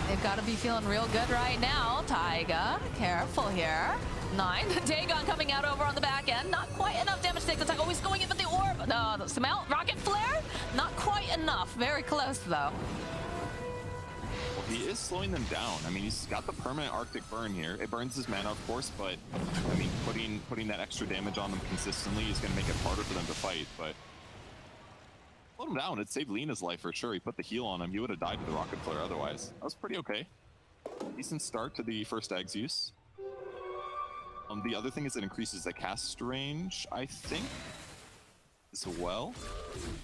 they've got to be feeling real good right now. Taiga, careful here. 9, Dagon coming out over on the back end. Not quite enough damage to take the tag. Always going in with the orb. The smell, rocket flare, not quite enough. Very close though. Well, he is slowing them down. I mean, he's got the permanent Arctic burn here. It burns his mana, of course, but I mean, putting that extra damage on them consistently is going to make it harder for them to fight. But slow him down. It saved Lena's life for sure. He put the heal on him. He would have died to the rocket flare otherwise. That was pretty okay. Decent start to the first Ag's use. The other thing is it increases the cast range, I think, as well.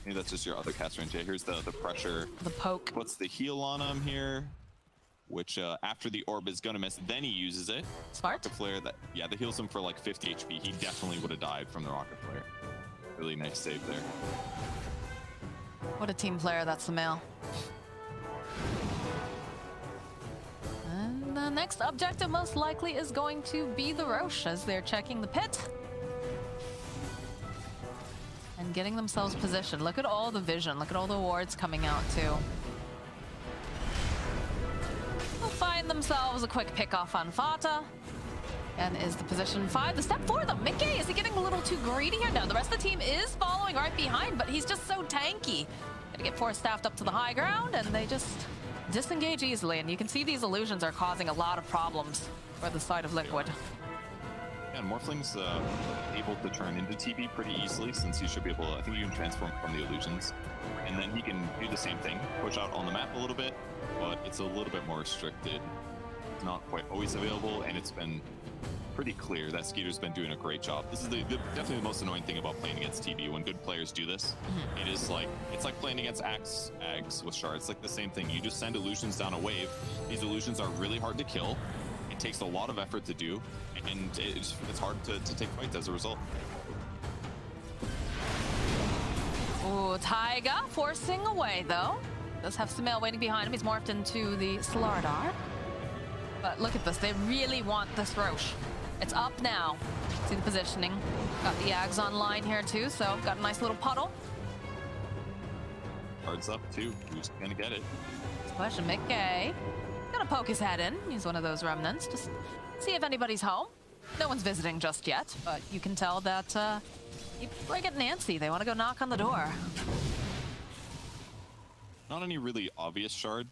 Maybe that's just your other cast range. Yeah, here's the pressure. The poke. Puts the heal on him here, which after the orb is gonna miss, then he uses it. Smart. The flare that, yeah, that heals him for like 50 HP. He definitely would have died from the rocket flare. Really nice save there. What a team player, that's the male. And the next objective most likely is going to be the Roche as they're checking the pit. And getting themselves positioned. Look at all the vision, look at all the wards coming out too. They'll find themselves a quick pick off on Fata. And is the position 5 the step for them? m'iCKe, is he getting a little too greedy here? No, the rest of the team is following right behind, but he's just so tanky. Gonna get 4 staffed up to the high ground, and they just disengage easily. And you can see these illusions are causing a lot of problems for the side of Liquid. Yeah, and Morphling's able to turn into TB pretty easily, since he should be able to, I think you can transform from the illusions. And then he can do the same thing, push out on the map a little bit, but it's a little bit more restricted. It's not quite always available, and it's been pretty clear that Skeeter's been doing a great job. This is definitely the most annoying thing about playing against TB. When good players do this, it is like, it's like playing against Ags with shards. It's like the same thing. You just send illusions down a wave. These illusions are really hard to kill. It takes a lot of effort to do, and it's hard to take fights as a result. Ooh, Taiga forcing away though. Does have Sumail waiting behind him. He's morphed into the Slardar. But look at this, they really want this Roche. It's up now. See the positioning. Got the Ags online here too, so got a nice little puddle. Cards up too. Who's gonna get it? Question, m'iCKe. Gonna poke his head in. He's one of those remnants. Just see if anybody's home. No one's visiting just yet, but you can tell that people are getting antsy. They want to go knock on the door. Not any really obvious shard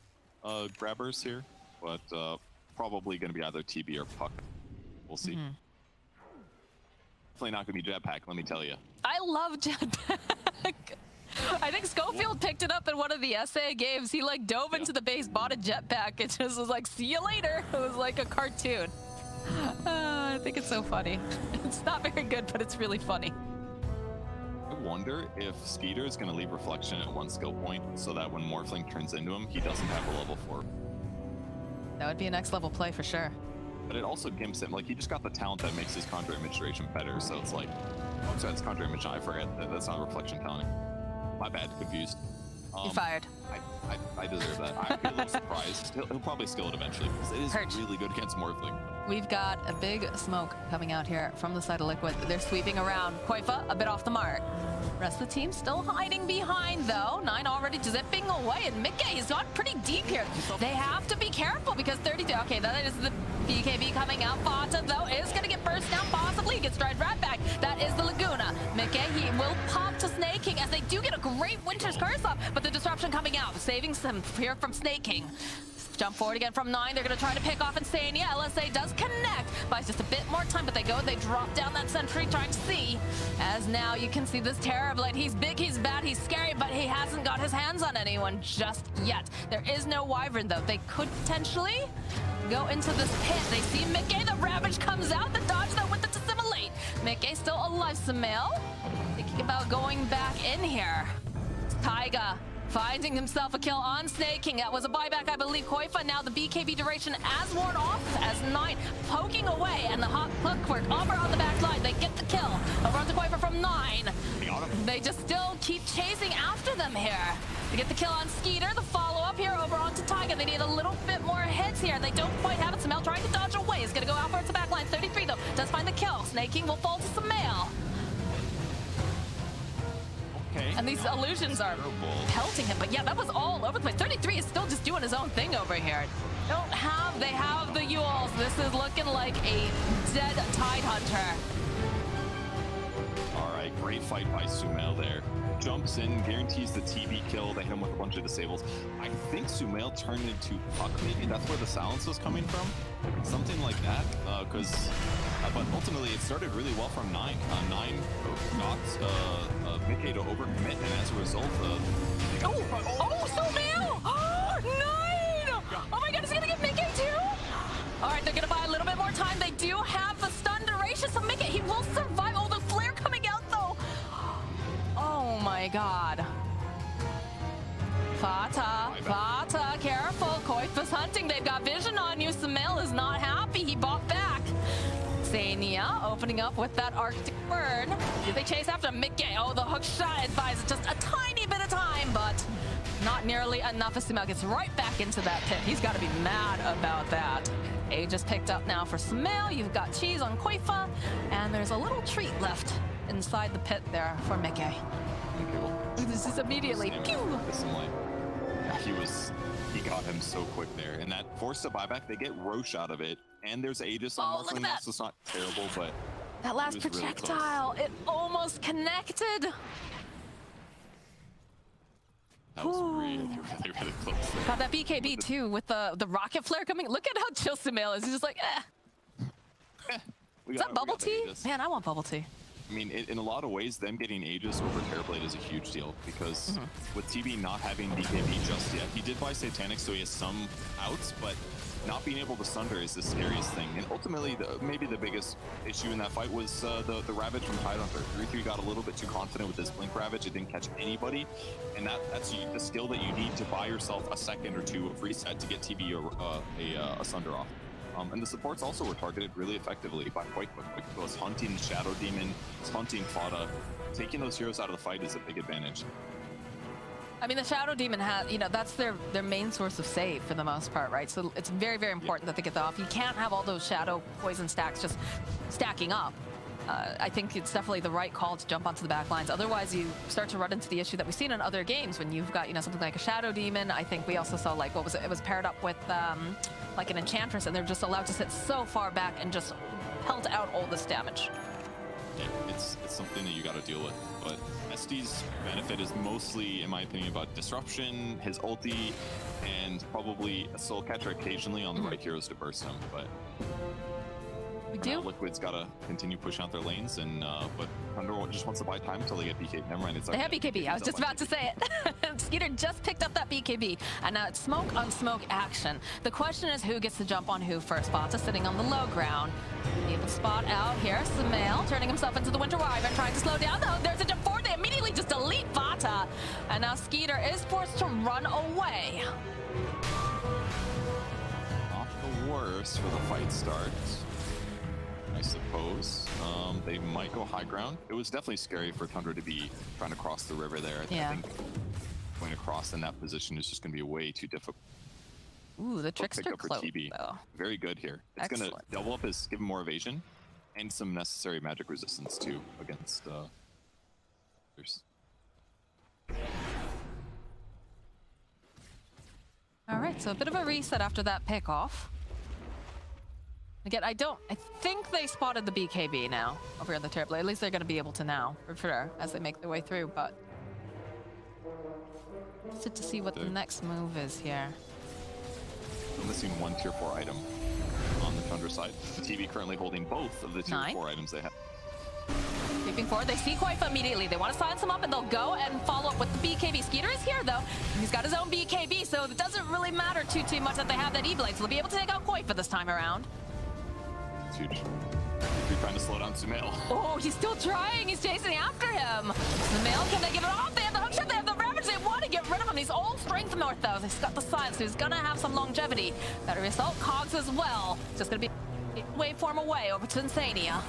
grabbers here, but probably going to be either TB or Puck. We'll see. Definitely not going to be Jetpack, let me tell you. I love Jetpack. I think Schofield picked it up in one of the SA games. He like dove into the base, bought a Jetpack, and just was like, see you later. It was like a cartoon. I think it's so funny. It's not very good, but it's really funny. I wonder if Skeeter is going to leave Reflection at 1 skill point so that when Morphling turns into him, he doesn't have a level 4. That would be a next level play for sure. But it also gimps him. Like, he just got the talent that makes his Conjure Image duration better, so it's like, oh, sorry, it's Conjure Image. I forget. That's not Reflection talent. My bad, confused. You're fired. I deserve that. I'd be a little surprised. He'll probably skill it eventually, because it is really good against Morphling. We've got a big smoke coming out here from the side of Liquid. They're sweeping around. Koifa a bit off the mark. Rest of the team still hiding behind though. 9 already zipping away, and m'iCKe, he's gone pretty deep here. They have to be careful because 32. Okay, that is the BKB coming out. Fata though is gonna get burst down possibly. He gets drive right back. That is the Laguna. m'iCKe, he will pop to Snake King as they do get a great Winter's Curse up, but the disruption coming out, saving some here from Snake King. Jump forward again from 9. They're going to try to pick off Insania. LSA does connect. Buys just a bit more time, but they go. They drop down that sentry, trying to see. As now you can see this Terrorblade. He's big, he's bad, he's scary, but he hasn't got his hands on anyone just yet. There is no Wyvern, though. They could potentially go into this pit. They see m'iCKe. The Ravage comes out. The dodge, though, with the Dissimulate. m'iCKe still alive. Sumail thinking about going back in here. Taiga Finding himself a kill on Snaking. That was a buyback, I believe. Koifa now the BKB duration as worn off as 9 poking away, and the hot clockwork over on the back line. They get the kill over onto Koifa from 9. They just still keep chasing after them here. They get the kill on Skeeter. The follow-up here over onto Taiga. They need a little bit more hits here. They don't quite have it. Sumail trying to dodge away. Is going to go out towards the back line. 33 though. Does find the kill. Snaking will fall to Sumail. Okay. And these illusions are pelting him. But yeah, that was all over the place. 33 is still just doing his own thing over here. They have the Yules. This is looking like a dead Tide Hunter. All right, great fight by Sumail there. Jumps in, guarantees the TB kill. They hit him with a bunch of disables. I think Sumail turned into Puck, maybe that's where the silence was coming from. Something like that, but ultimately it started really well from 9. 9 got m'iCKe to overcommit, and as a result, they got Sumail! 9! Oh my god, is he gonna get m'iCKe too? All right, they're gonna buy a little bit more time. They do have the stun duration, so m'iCKe, he will survive. Oh, the flare coming out though. Oh my god. Fata, careful. Koifa's hunting. They've got vision on you. Sumail is not happy. He bought back. Zania opening up with that Arctic burn. Do they chase after m'iCKe? Oh, the hook shot advises just a tiny bit of time, but not nearly enough as Sumail gets right back into that pit. He's got to be mad about that. Aegis picked up now for Sumail. You've got cheese on Koifa, and there's a little treat left inside the pit there for m'iCKe. This is immediately pew. He got him so quick there, and that forced a buyback. They get Roche out of it, and there's Aegis on look at that. so it's not terrible, but That last projectile, it almost connected. that was really close there. Got that BKB too with the rocket flare coming. Look at how chill Sumail is. He's just like, Is that bubble tea? Man, I want bubble tea. I mean, in a lot of ways, them getting Aegis over Terrorblade is a huge deal, because with TB not having BKB just yet, he did buy Satanic, so he has some outs, but not being able to sunder is the scariest thing. And ultimately, maybe the biggest issue in that fight was the Ravage from Tide Hunter. 3-3 got a little bit too confident with his Blink Ravage. It didn't catch anybody, and that's the skill that you need to buy yourself a second or two of reset to get TB a sunder off. And the supports also were targeted really effectively by Quake. Quake was hunting Shadow Demon, hunting Fada. Taking those heroes out of the fight is a big advantage. I mean, the Shadow Demon has, that's their main source of save for the most part, right? So it's very, very important that they get that off. You can't have all those Shadow poison stacks just stacking up. I think it's definitely the right call to jump onto the back lines. Otherwise, you start to run into the issue that we've seen in other games when you've got, something like a Shadow Demon. I think we also saw, like, what was it? It was paired up with, like, an Enchantress, and they're just allowed to sit so far back and just pelt out all this damage. Yeah, it's something that you got to deal with. But SD's benefit is mostly, in my opinion, about disruption, his ulti, and probably a soul catcher occasionally on the right heroes to burst him. But we do. Liquid's got to continue pushing out their lanes, and but Tundra just wants to buy time until they get BKB. Never mind, they have BKB. I was just about to say it. Skeeter just picked up that BKB, and now it's smoke on smoke action. The question is who gets to jump on who first. Fata sitting on the low ground. Able to spot out here. Sumail turning himself into the Winter Wyvern, trying to slow down. Though there's a jump forward. They immediately just delete Fata, and now Skeeter is forced to run away. Not the worst for the fight start, I suppose. They might go high ground. It was definitely scary for Tundra to be trying to cross the river there. I think going across in that position is just going to be way too difficult. Ooh, the Trickster cloak, though. Very good here. It's going to double up his, give him more evasion, and some necessary magic resistance, too, against others. All right, so a bit of a reset after that pick off. Again, I think they spotted the BKB now over on the Terrorblade. At least they're going to be able to now, for sure, as they make their way through, but interested to see what the next move is here. I'm missing one tier 4 item on the Tundra side. The TB currently holding both of the tier 4 items they have. Creeping forward, they see Koifa immediately. They want to silence him up, and they'll go and follow up with the BKB. Skeeter is here, though. He's got his own BKB, so it doesn't really matter too much that they have that E-Blade, so they'll be able to take out Koifa this time around. It's huge. You're trying to slow down Sumail. Oh, he's still trying. He's chasing after him. Sumail, can they give it off? They have the hookshot. They have the Ravage They want to get rid of him. He's all strength north, though. He's got the silence, so he's going to have some longevity. Battery Assault, Cogs as well. Just going to be waveform away over to Insania.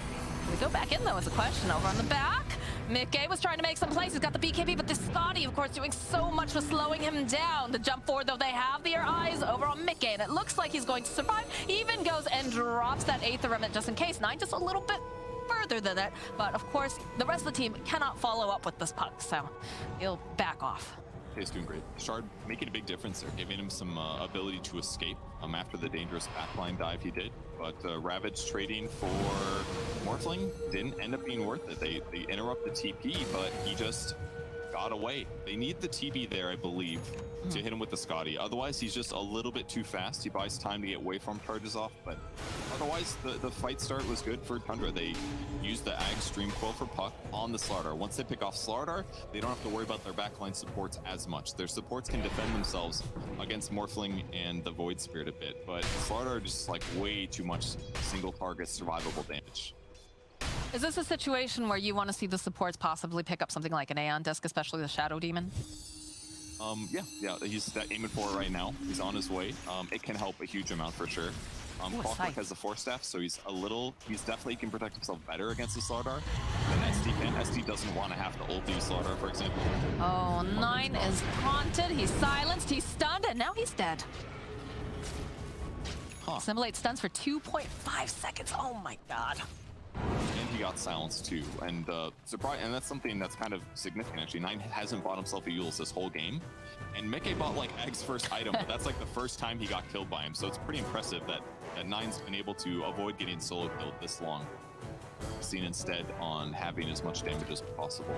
We go back in, though, is a question. Over on the back, m'iCKe was trying to make some plays. He's got the BKB, but this Scotty, of course, doing so much with slowing him down. The jump forward, though, they have their eyes over on m'iCKe, and it looks like he's going to survive. He even goes and drops that Aether Remnant just in case. 9 just a little bit further than that, but of course, the rest of the team cannot follow up with this puck, so he'll back off. He's doing great. Shard making a big difference there, giving him some ability to escape after the dangerous backline dive he did. But Ravage trading for Morphling didn't end up being worth it. They interrupt the TP, but he just got away. They need the TP there, I believe, to hit him with the Scotty. Otherwise, he's just a little bit too fast. He buys time to get waveform charges off, but otherwise, the fight start was good for Tundra. They used the Ag Stream Quill for puck on the Slardar. Once they pick off Slardar, they don't have to worry about their backline supports as much. Their supports can defend themselves against Morphling and the Void Spirit a bit, but Slardar just like way too much single target survivable damage. Is this a situation where you want to see the supports possibly pick up something like an Aeon Disc, especially the Shadow Demon? Yeah, he's aiming for it right now. He's on his way. It can help a huge amount for sure. Clockwork has the Force Staff, so he's definitely can protect himself better against the Slardar than SD can. SD doesn't want to have to ult use Slardar, for example. Oh, 9 is taunted, he's silenced, he's stunned, and now he's dead. Assimilate stuns for 2.5 seconds. Oh my god. And he got silenced too, and and that's something that's kind of significant actually. 9 hasn't bought himself a Eul's this whole game, and m'iCKe bought like Ag's first item, but that's like the first time he got killed by him, so it's pretty impressive that 9's been able to avoid getting solo killed this long, seen instead on having as much damage as possible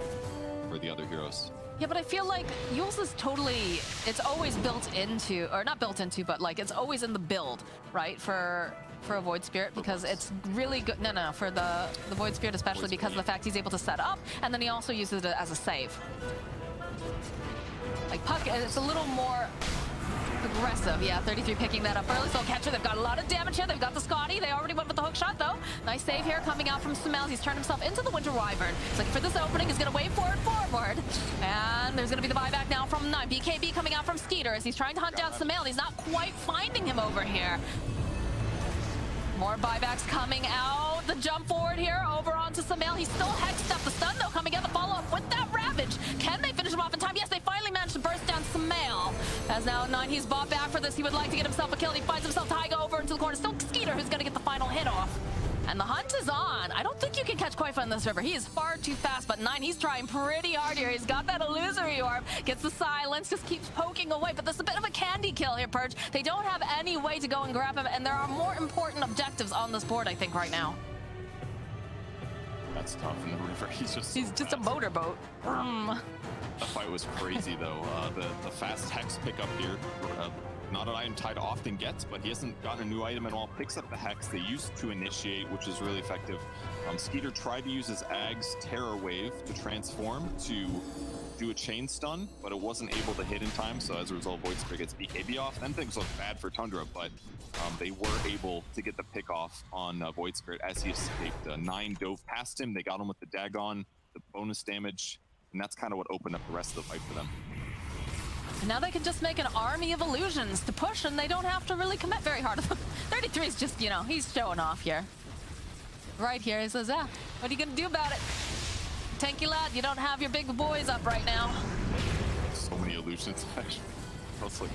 for the other heroes. Yeah, but I feel like Eul's is totally, it's always built into, or not built into, but like it's always in the build, right? For a Void Spirit, because it's really good. No, for the Void Spirit especially, because of the fact he's able to set up, and then he also uses it as a save. Like Puck, it's a little more aggressive. Yeah, 33 picking that up early. So catcher, they've got a lot of damage here. They've got the Scotty. They already went with the hook shot though. Nice save here coming out from Sumail. He's turned himself into the Winter Wyvern. He's looking for this opening. He's going to wave forward. And there's going to be the buyback now from 9. BKB coming out from Skeeter as he's trying to hunt down Sumail. He's not quite finding him over here. More buybacks coming out. The jump forward here over onto Sumail. He's still hexed up. The stun though coming out. The follow-up with that Ravage. Can they finish him off in time? Yes, they finally managed to burst down Sumail. As now 9, he's bought back for this. He would like to get himself a kill. He finds himself Taiga over into the corner. Still Skeeter who's going to get the final hit off. And the hunt is on. I don't think you can catch Koifa in this river. He is far too fast, but 9, he's trying pretty hard here. He's got that illusory orb, gets the silence, just keeps poking away. But this is a bit of a candy kill here, Purge. They don't have any way to go and grab him, and there are more important objectives on this board, I think, right now. That's tough in the river. He's just a motorboat. The fight was crazy, though. The fast hex pickup here. Not an item Tide often gets, but he hasn't gotten a new item at all. Picks up the Hex they used to initiate, which is really effective. Skeeter tried to use his Ag's Terror Wave to transform to do a chain stun, but it wasn't able to hit in time, so as a result, Void Spirit gets BKB off. Then things look bad for Tundra, but they were able to get the pick off on Void Spirit as he escaped. 9 dove past him, they got him with the Dagon, the bonus damage, and that's kind of what opened up the rest of the fight for them. And now they can just make an army of illusions to push, and they don't have to really commit very hard. 33 is just, you know, he's showing off here. Right here, he says, what are you going to do about it? Tanky lad, you don't have your big boys up right now. So many illusions, actually. It's like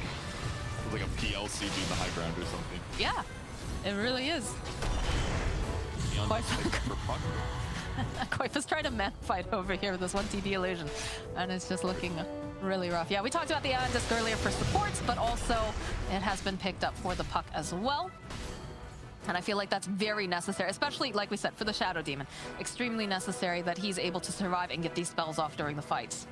a PLC doing the high ground or something. Yeah, it really is. Koifa's trying to man fight over here with this 1 TB illusion, and it's just looking really rough. Yeah, we talked about the Aeon Disc earlier for supports, but also it has been picked up for the puck as well. And I feel like that's very necessary, especially, like we said, for the Shadow Demon. Extremely necessary that he's able to survive and get these spells off during the fights.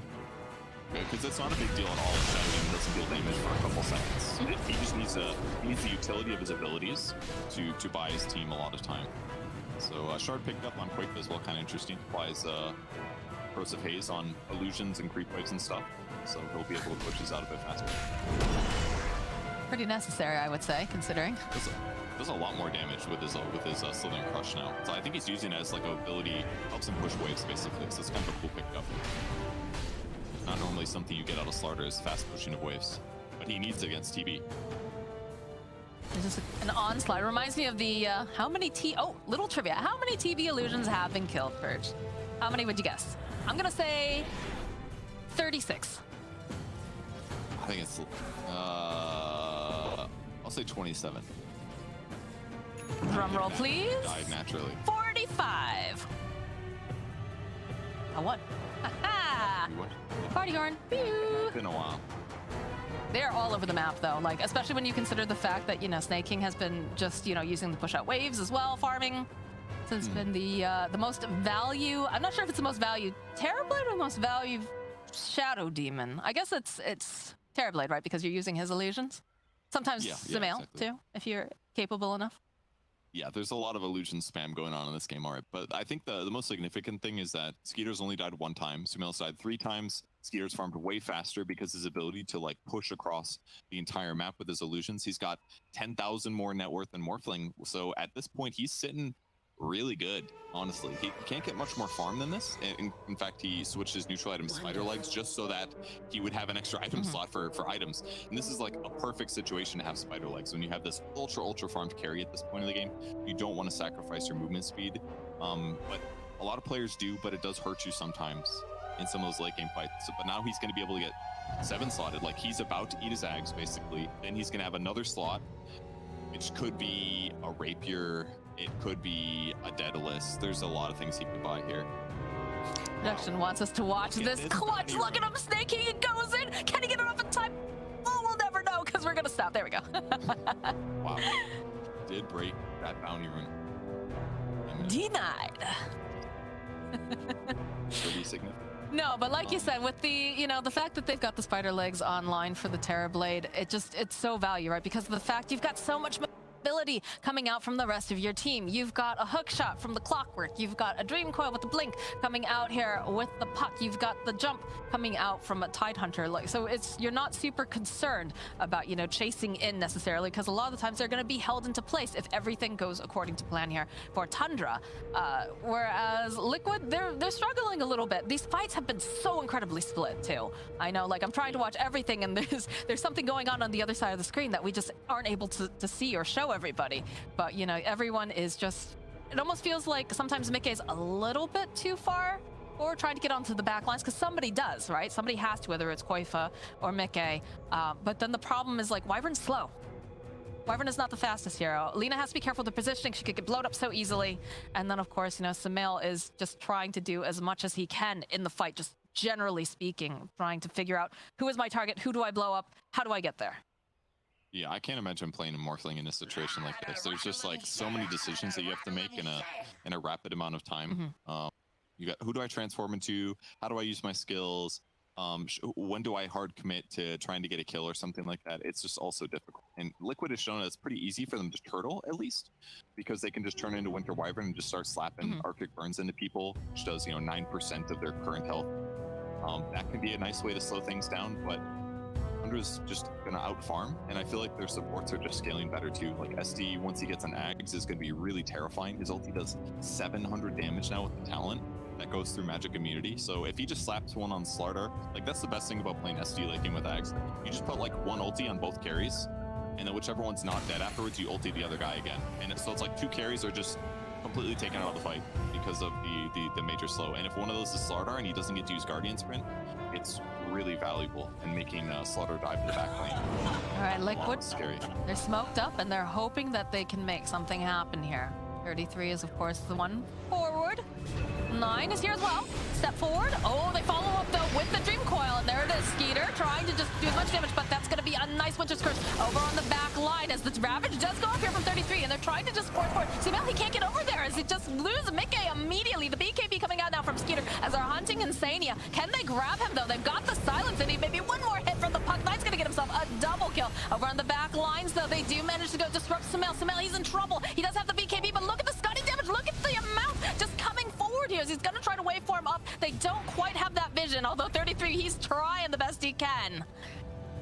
Yeah, because it's not a big deal at all if Shadow Demon doesn't deal damage for a couple seconds. He just needs the utility of his abilities to buy his team a lot of time. So Shard picked up on Quake as well, kind of interesting. Applies Corrosive Haze on illusions and creep waves and stuff, so he'll be able to push these out a bit faster. Pretty necessary, I would say, considering. Does a lot more damage with his Slithering Crush now. So I think he's using it as like an ability, helps him push waves basically. So it's kind of a cool pickup. Not normally something you get out of Slardar is fast pushing of waves, but he needs it against TB. This is an onslaught. It reminds me of the little trivia. How many TB illusions have been killed, Purge? How many would you guess? I'm gonna say 36. I think it's I'll say 27. Drum roll, please. Died naturally. 45. I won. Ha-ha! You won. Party horn. Pew. It's been a while. They're all over the map, though. Like, especially when you consider the fact that, Snake King has been just, using the push-out waves as well, farming. So it's been the most value. I'm not sure if it's the most value Terrorblade or the most value Shadow Demon. I guess it's Terrorblade, right? Because you're using his illusions. Sometimes Sumail, exactly. too, if you're capable enough. Yeah, there's a lot of illusion spam going on in this game, all right. But I think the most significant thing is that Skeeter's only died 1 time. Sumail's died 3 times. Skeeter's farmed way faster because his ability to like push across the entire map with his illusions. He's got 10,000 more net worth than Morphling. So at this point, he's sitting really good, honestly. He can't get much more farm than this. In fact, he switched his neutral item Spider Legs just so that he would have an extra item slot for items. And this is like a perfect situation to have Spider Legs. When you have this ultra farmed carry at this point of the game, you don't want to sacrifice your movement speed. But a lot of players do, but it does hurt you sometimes in some of those late game fights. But now he's going to be able to get 7 slotted. Like, he's about to eat his Ags, basically. Then he's going to have another slot, which could be a Rapier. It could be a Daedalus. There's a lot of things he could buy here. Production wants us to watch this clutch. Look at him, Snake King. He goes in. Can he get it off in time? Oh, we'll never know because we're going to stop. There we go. Wow. Did break that bounty rune. Denied. Pretty significant. No, but like you said, with the, the fact that they've got the Spider Legs online for the Terrorblade, it's so value, right? Because of the fact you've got so much ability coming out from the rest of your team. You've got a hook shot from the Clockwork. You've got a Dream Coil with the Blink coming out here with the Puck. You've got the jump coming out from a Tidehunter. Like, so you're not super concerned about, chasing in necessarily, because a lot of the times they're going to be held into place if everything goes according to plan here for Tundra. Whereas Liquid, they're struggling a little bit. These fights have been so incredibly split too. I know, like, I'm trying to watch everything and there's something going on the other side of the screen that we just aren't able to see or show everybody. But everyone is just, it almost feels like sometimes m'iCKe is a little bit too far or trying to get onto the back lines, because somebody does, right? Somebody has to, whether it's Koifa or m'iCKe. But then the problem is, like, Wyvern's slow. Wyvern is not the fastest hero. Lina has to be careful with the positioning. She could get blowed up so easily. And then, of course, Sumail is just trying to do as much as he can in the fight, just generally speaking, trying to figure out who is my target, who do I blow up, how do I get there? Yeah, I can't imagine playing a Morphling in a situation like this. There's just like so many decisions that you have to make in a rapid amount of time. You got, who do I transform into? How do I use my skills? When do I hard commit to trying to get a kill or something like that? It's just also difficult. And Liquid has shown that it's pretty easy for them to turtle, at least, because they can just turn into Winter Wyvern and just start slapping Arctic Burns into people, which does 9% of their current health. That can be a nice way to slow things down, but Tundra's just gonna out farm, and I feel like their supports are just scaling better too. Like SD, once he gets an Ags, is gonna be really terrifying. His ulti does 700 damage now with the talent that goes through magic immunity. So if he just slaps one on Slardar, like, that's the best thing about playing SD late game with Ags. You just put like one ulti on both carries, and then whichever one's not dead afterwards, you ulti the other guy again. And so it's like 2 carries are just completely taken out of the fight because of the major slow. And if one of those is Slardar and he doesn't get to use Guardian Sprint, it's really valuable in making Slaughter dive to the back lane. All right, Liquid, Scary. they're smoked up and they're hoping that they can make something happen here. 33 is, of course, the one forward. 9 is here as well. Step forward. Oh, they follow up, though, with the Dream Coil. And there it is. Skeeter trying to just do as much damage, but that's going to be a nice Winter's Curse over on the back line as the Ravage does go up here from 33, and they're trying to just force forward. Sumail, he can't get over there as he just loses m'iCKe immediately. The BKB coming out now from Skeeter as they're hunting Insania. Can they grab him, though? They've got the silence, and he maybe one more hit from the Puck. Knight's going to get himself a double kill. Over on the back lines, though, they do manage to go disrupt Sumail. Sumail, he's in trouble. He does have the BKB, but look at the stunning damage. Look at the amount just coming forward here as he's going to try to waveform up. They don't quite have that vision, although 33, he's trying the best he can.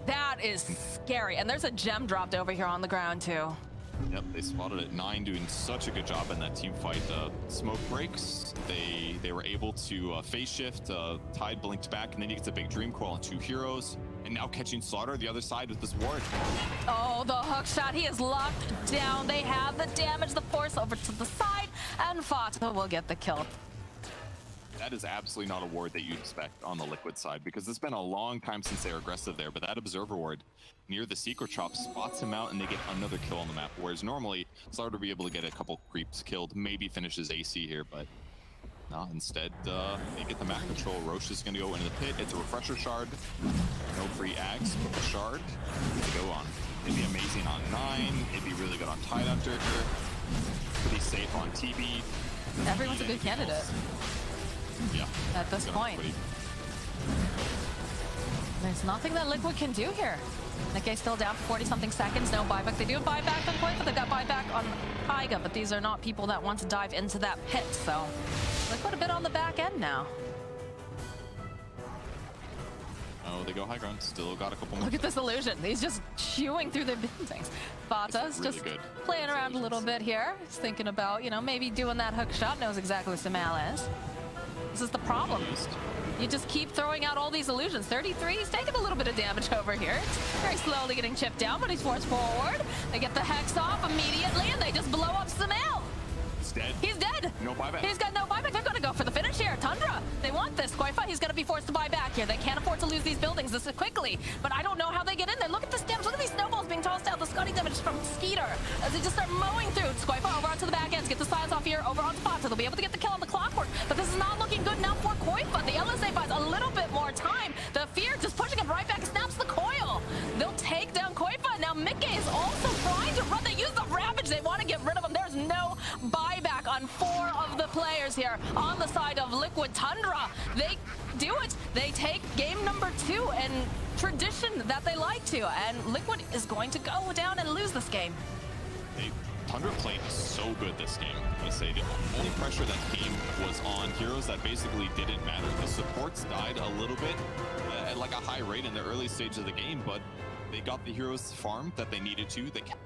That is scary. And there's a gem dropped over here on the ground, too. Yep, they spotted it. 9 doing such a good job in that team fight. Smoke breaks. They were able to phase shift. Tide blinked back, and then he gets a big dream coil on 2 heroes. And now catching Slaughter the other side with this ward. Oh, the hook shot. He is locked down. They have the damage, the force over to the side, and Fata will get the kill. That is absolutely not a ward that you'd expect on the Liquid side, because it's been a long time since they were aggressive there, but that Observer ward near the Secret Chop spots him out and they get another kill on the map, whereas normally Slaughter would be able to get a couple creeps killed, maybe finishes AC here, but no, instead they get the map control. Roche is going to go into the pit. It's a refresher shard. No free ags, but the shard to go on. It'd be amazing on 9. It'd be really good on Tide Hunter. Pretty safe on TB. Everyone's a good candidate. Yeah. At this point. There's nothing that Liquid can do here. m'iCKe still down for 40-something seconds. No buyback. They do have buyback on Koi, but they've got buyback on Taiga. But these are not people that want to dive into that pit. So Liquid a bit on the back end now. Oh, they go high ground. Still got a couple more. Look at this illusion. He's just chewing through the buildings. Fata's really just good. playing around a little bit here. He's thinking about, you know, maybe doing that hook shot. Knows exactly what Samal is. This is the problem. You just keep throwing out all these illusions. 33, he's taking a little bit of damage over here. It's very slowly getting chipped down, but he's forced forward. They get the Hex off immediately, and they just blow up Samal. He's dead. He's dead. No buyback. He's got no buyback. They're going to go for the finish here. Tundra, they want this. Koifa, he's going to be forced to buy back here. They can't afford to lose these buildings this quickly, but I don't know how they get in there. Look at this damage. Look at these snowballs being tossed out. The Scotty damage from Skeeter as they just start mowing through. Koifa over onto the back ends. Get the silence off here. Over onto Fata. They'll be able to get the kill on the clockwork, but this is not looking good now for Koifa. The LSA buys a little bit more time. The Fear just pushing him right back. Snaps the coil. They'll take down Koifa. Now m'iCKe is also trying to run. They use the Ravage. They want to get rid of him. There's no buyback on 4 of the players here on the side of Liquid. Tundra, they do it. They take game number 2 and tradition that they like to, and Liquid is going to go down and lose this game. Tundra played so good this game. I say the only pressure that came was on heroes that basically didn't matter. The supports died a little bit at like a high rate in the early stage of the game, but they got the heroes farm that they needed to. They kept